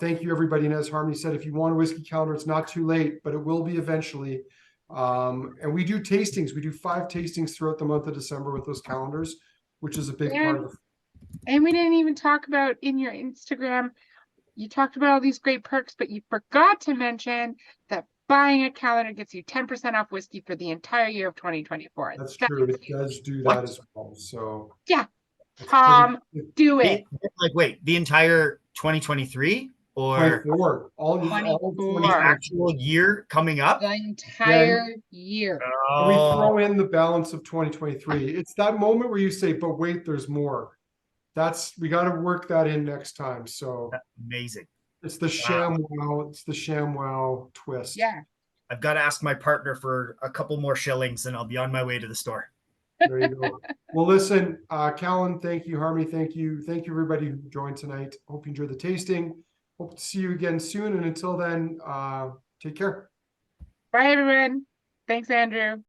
Thank you, everybody. And as Harmony said, if you want a whiskey calendar, it's not too late, but it will be eventually. And we do tastings. We do 5 tastings throughout the month of December with those calendars, which is a big part of the. And we didn't even talk about in your Instagram, you talked about all these great perks, but you forgot to mention that buying a calendar gets you 10% off whiskey for the entire year of 2024. That's true. It does do that as well. So Yeah. it's Tom, pretty- do it. Like, wait, the entire 2023 or 24, all the 24. actual year coming up? The entire year. And we Oh, throw in the balance of 2023. It's that moment where you say, but wait, there's more. We got to work that in next time. So amazing. it's the ShamWow. It's the ShamWow twist. Yeah. I've got to ask my partner for a couple more shillings and I'll be on my way to the store. There you go. Well, listen, Calin, thank you. Harmony, thank you. Thank you, everybody who joined tonight. Hope you enjoyed the tasting. Hope to see you again soon. And until then, take care. Bye, everyone. Thanks, Andrew.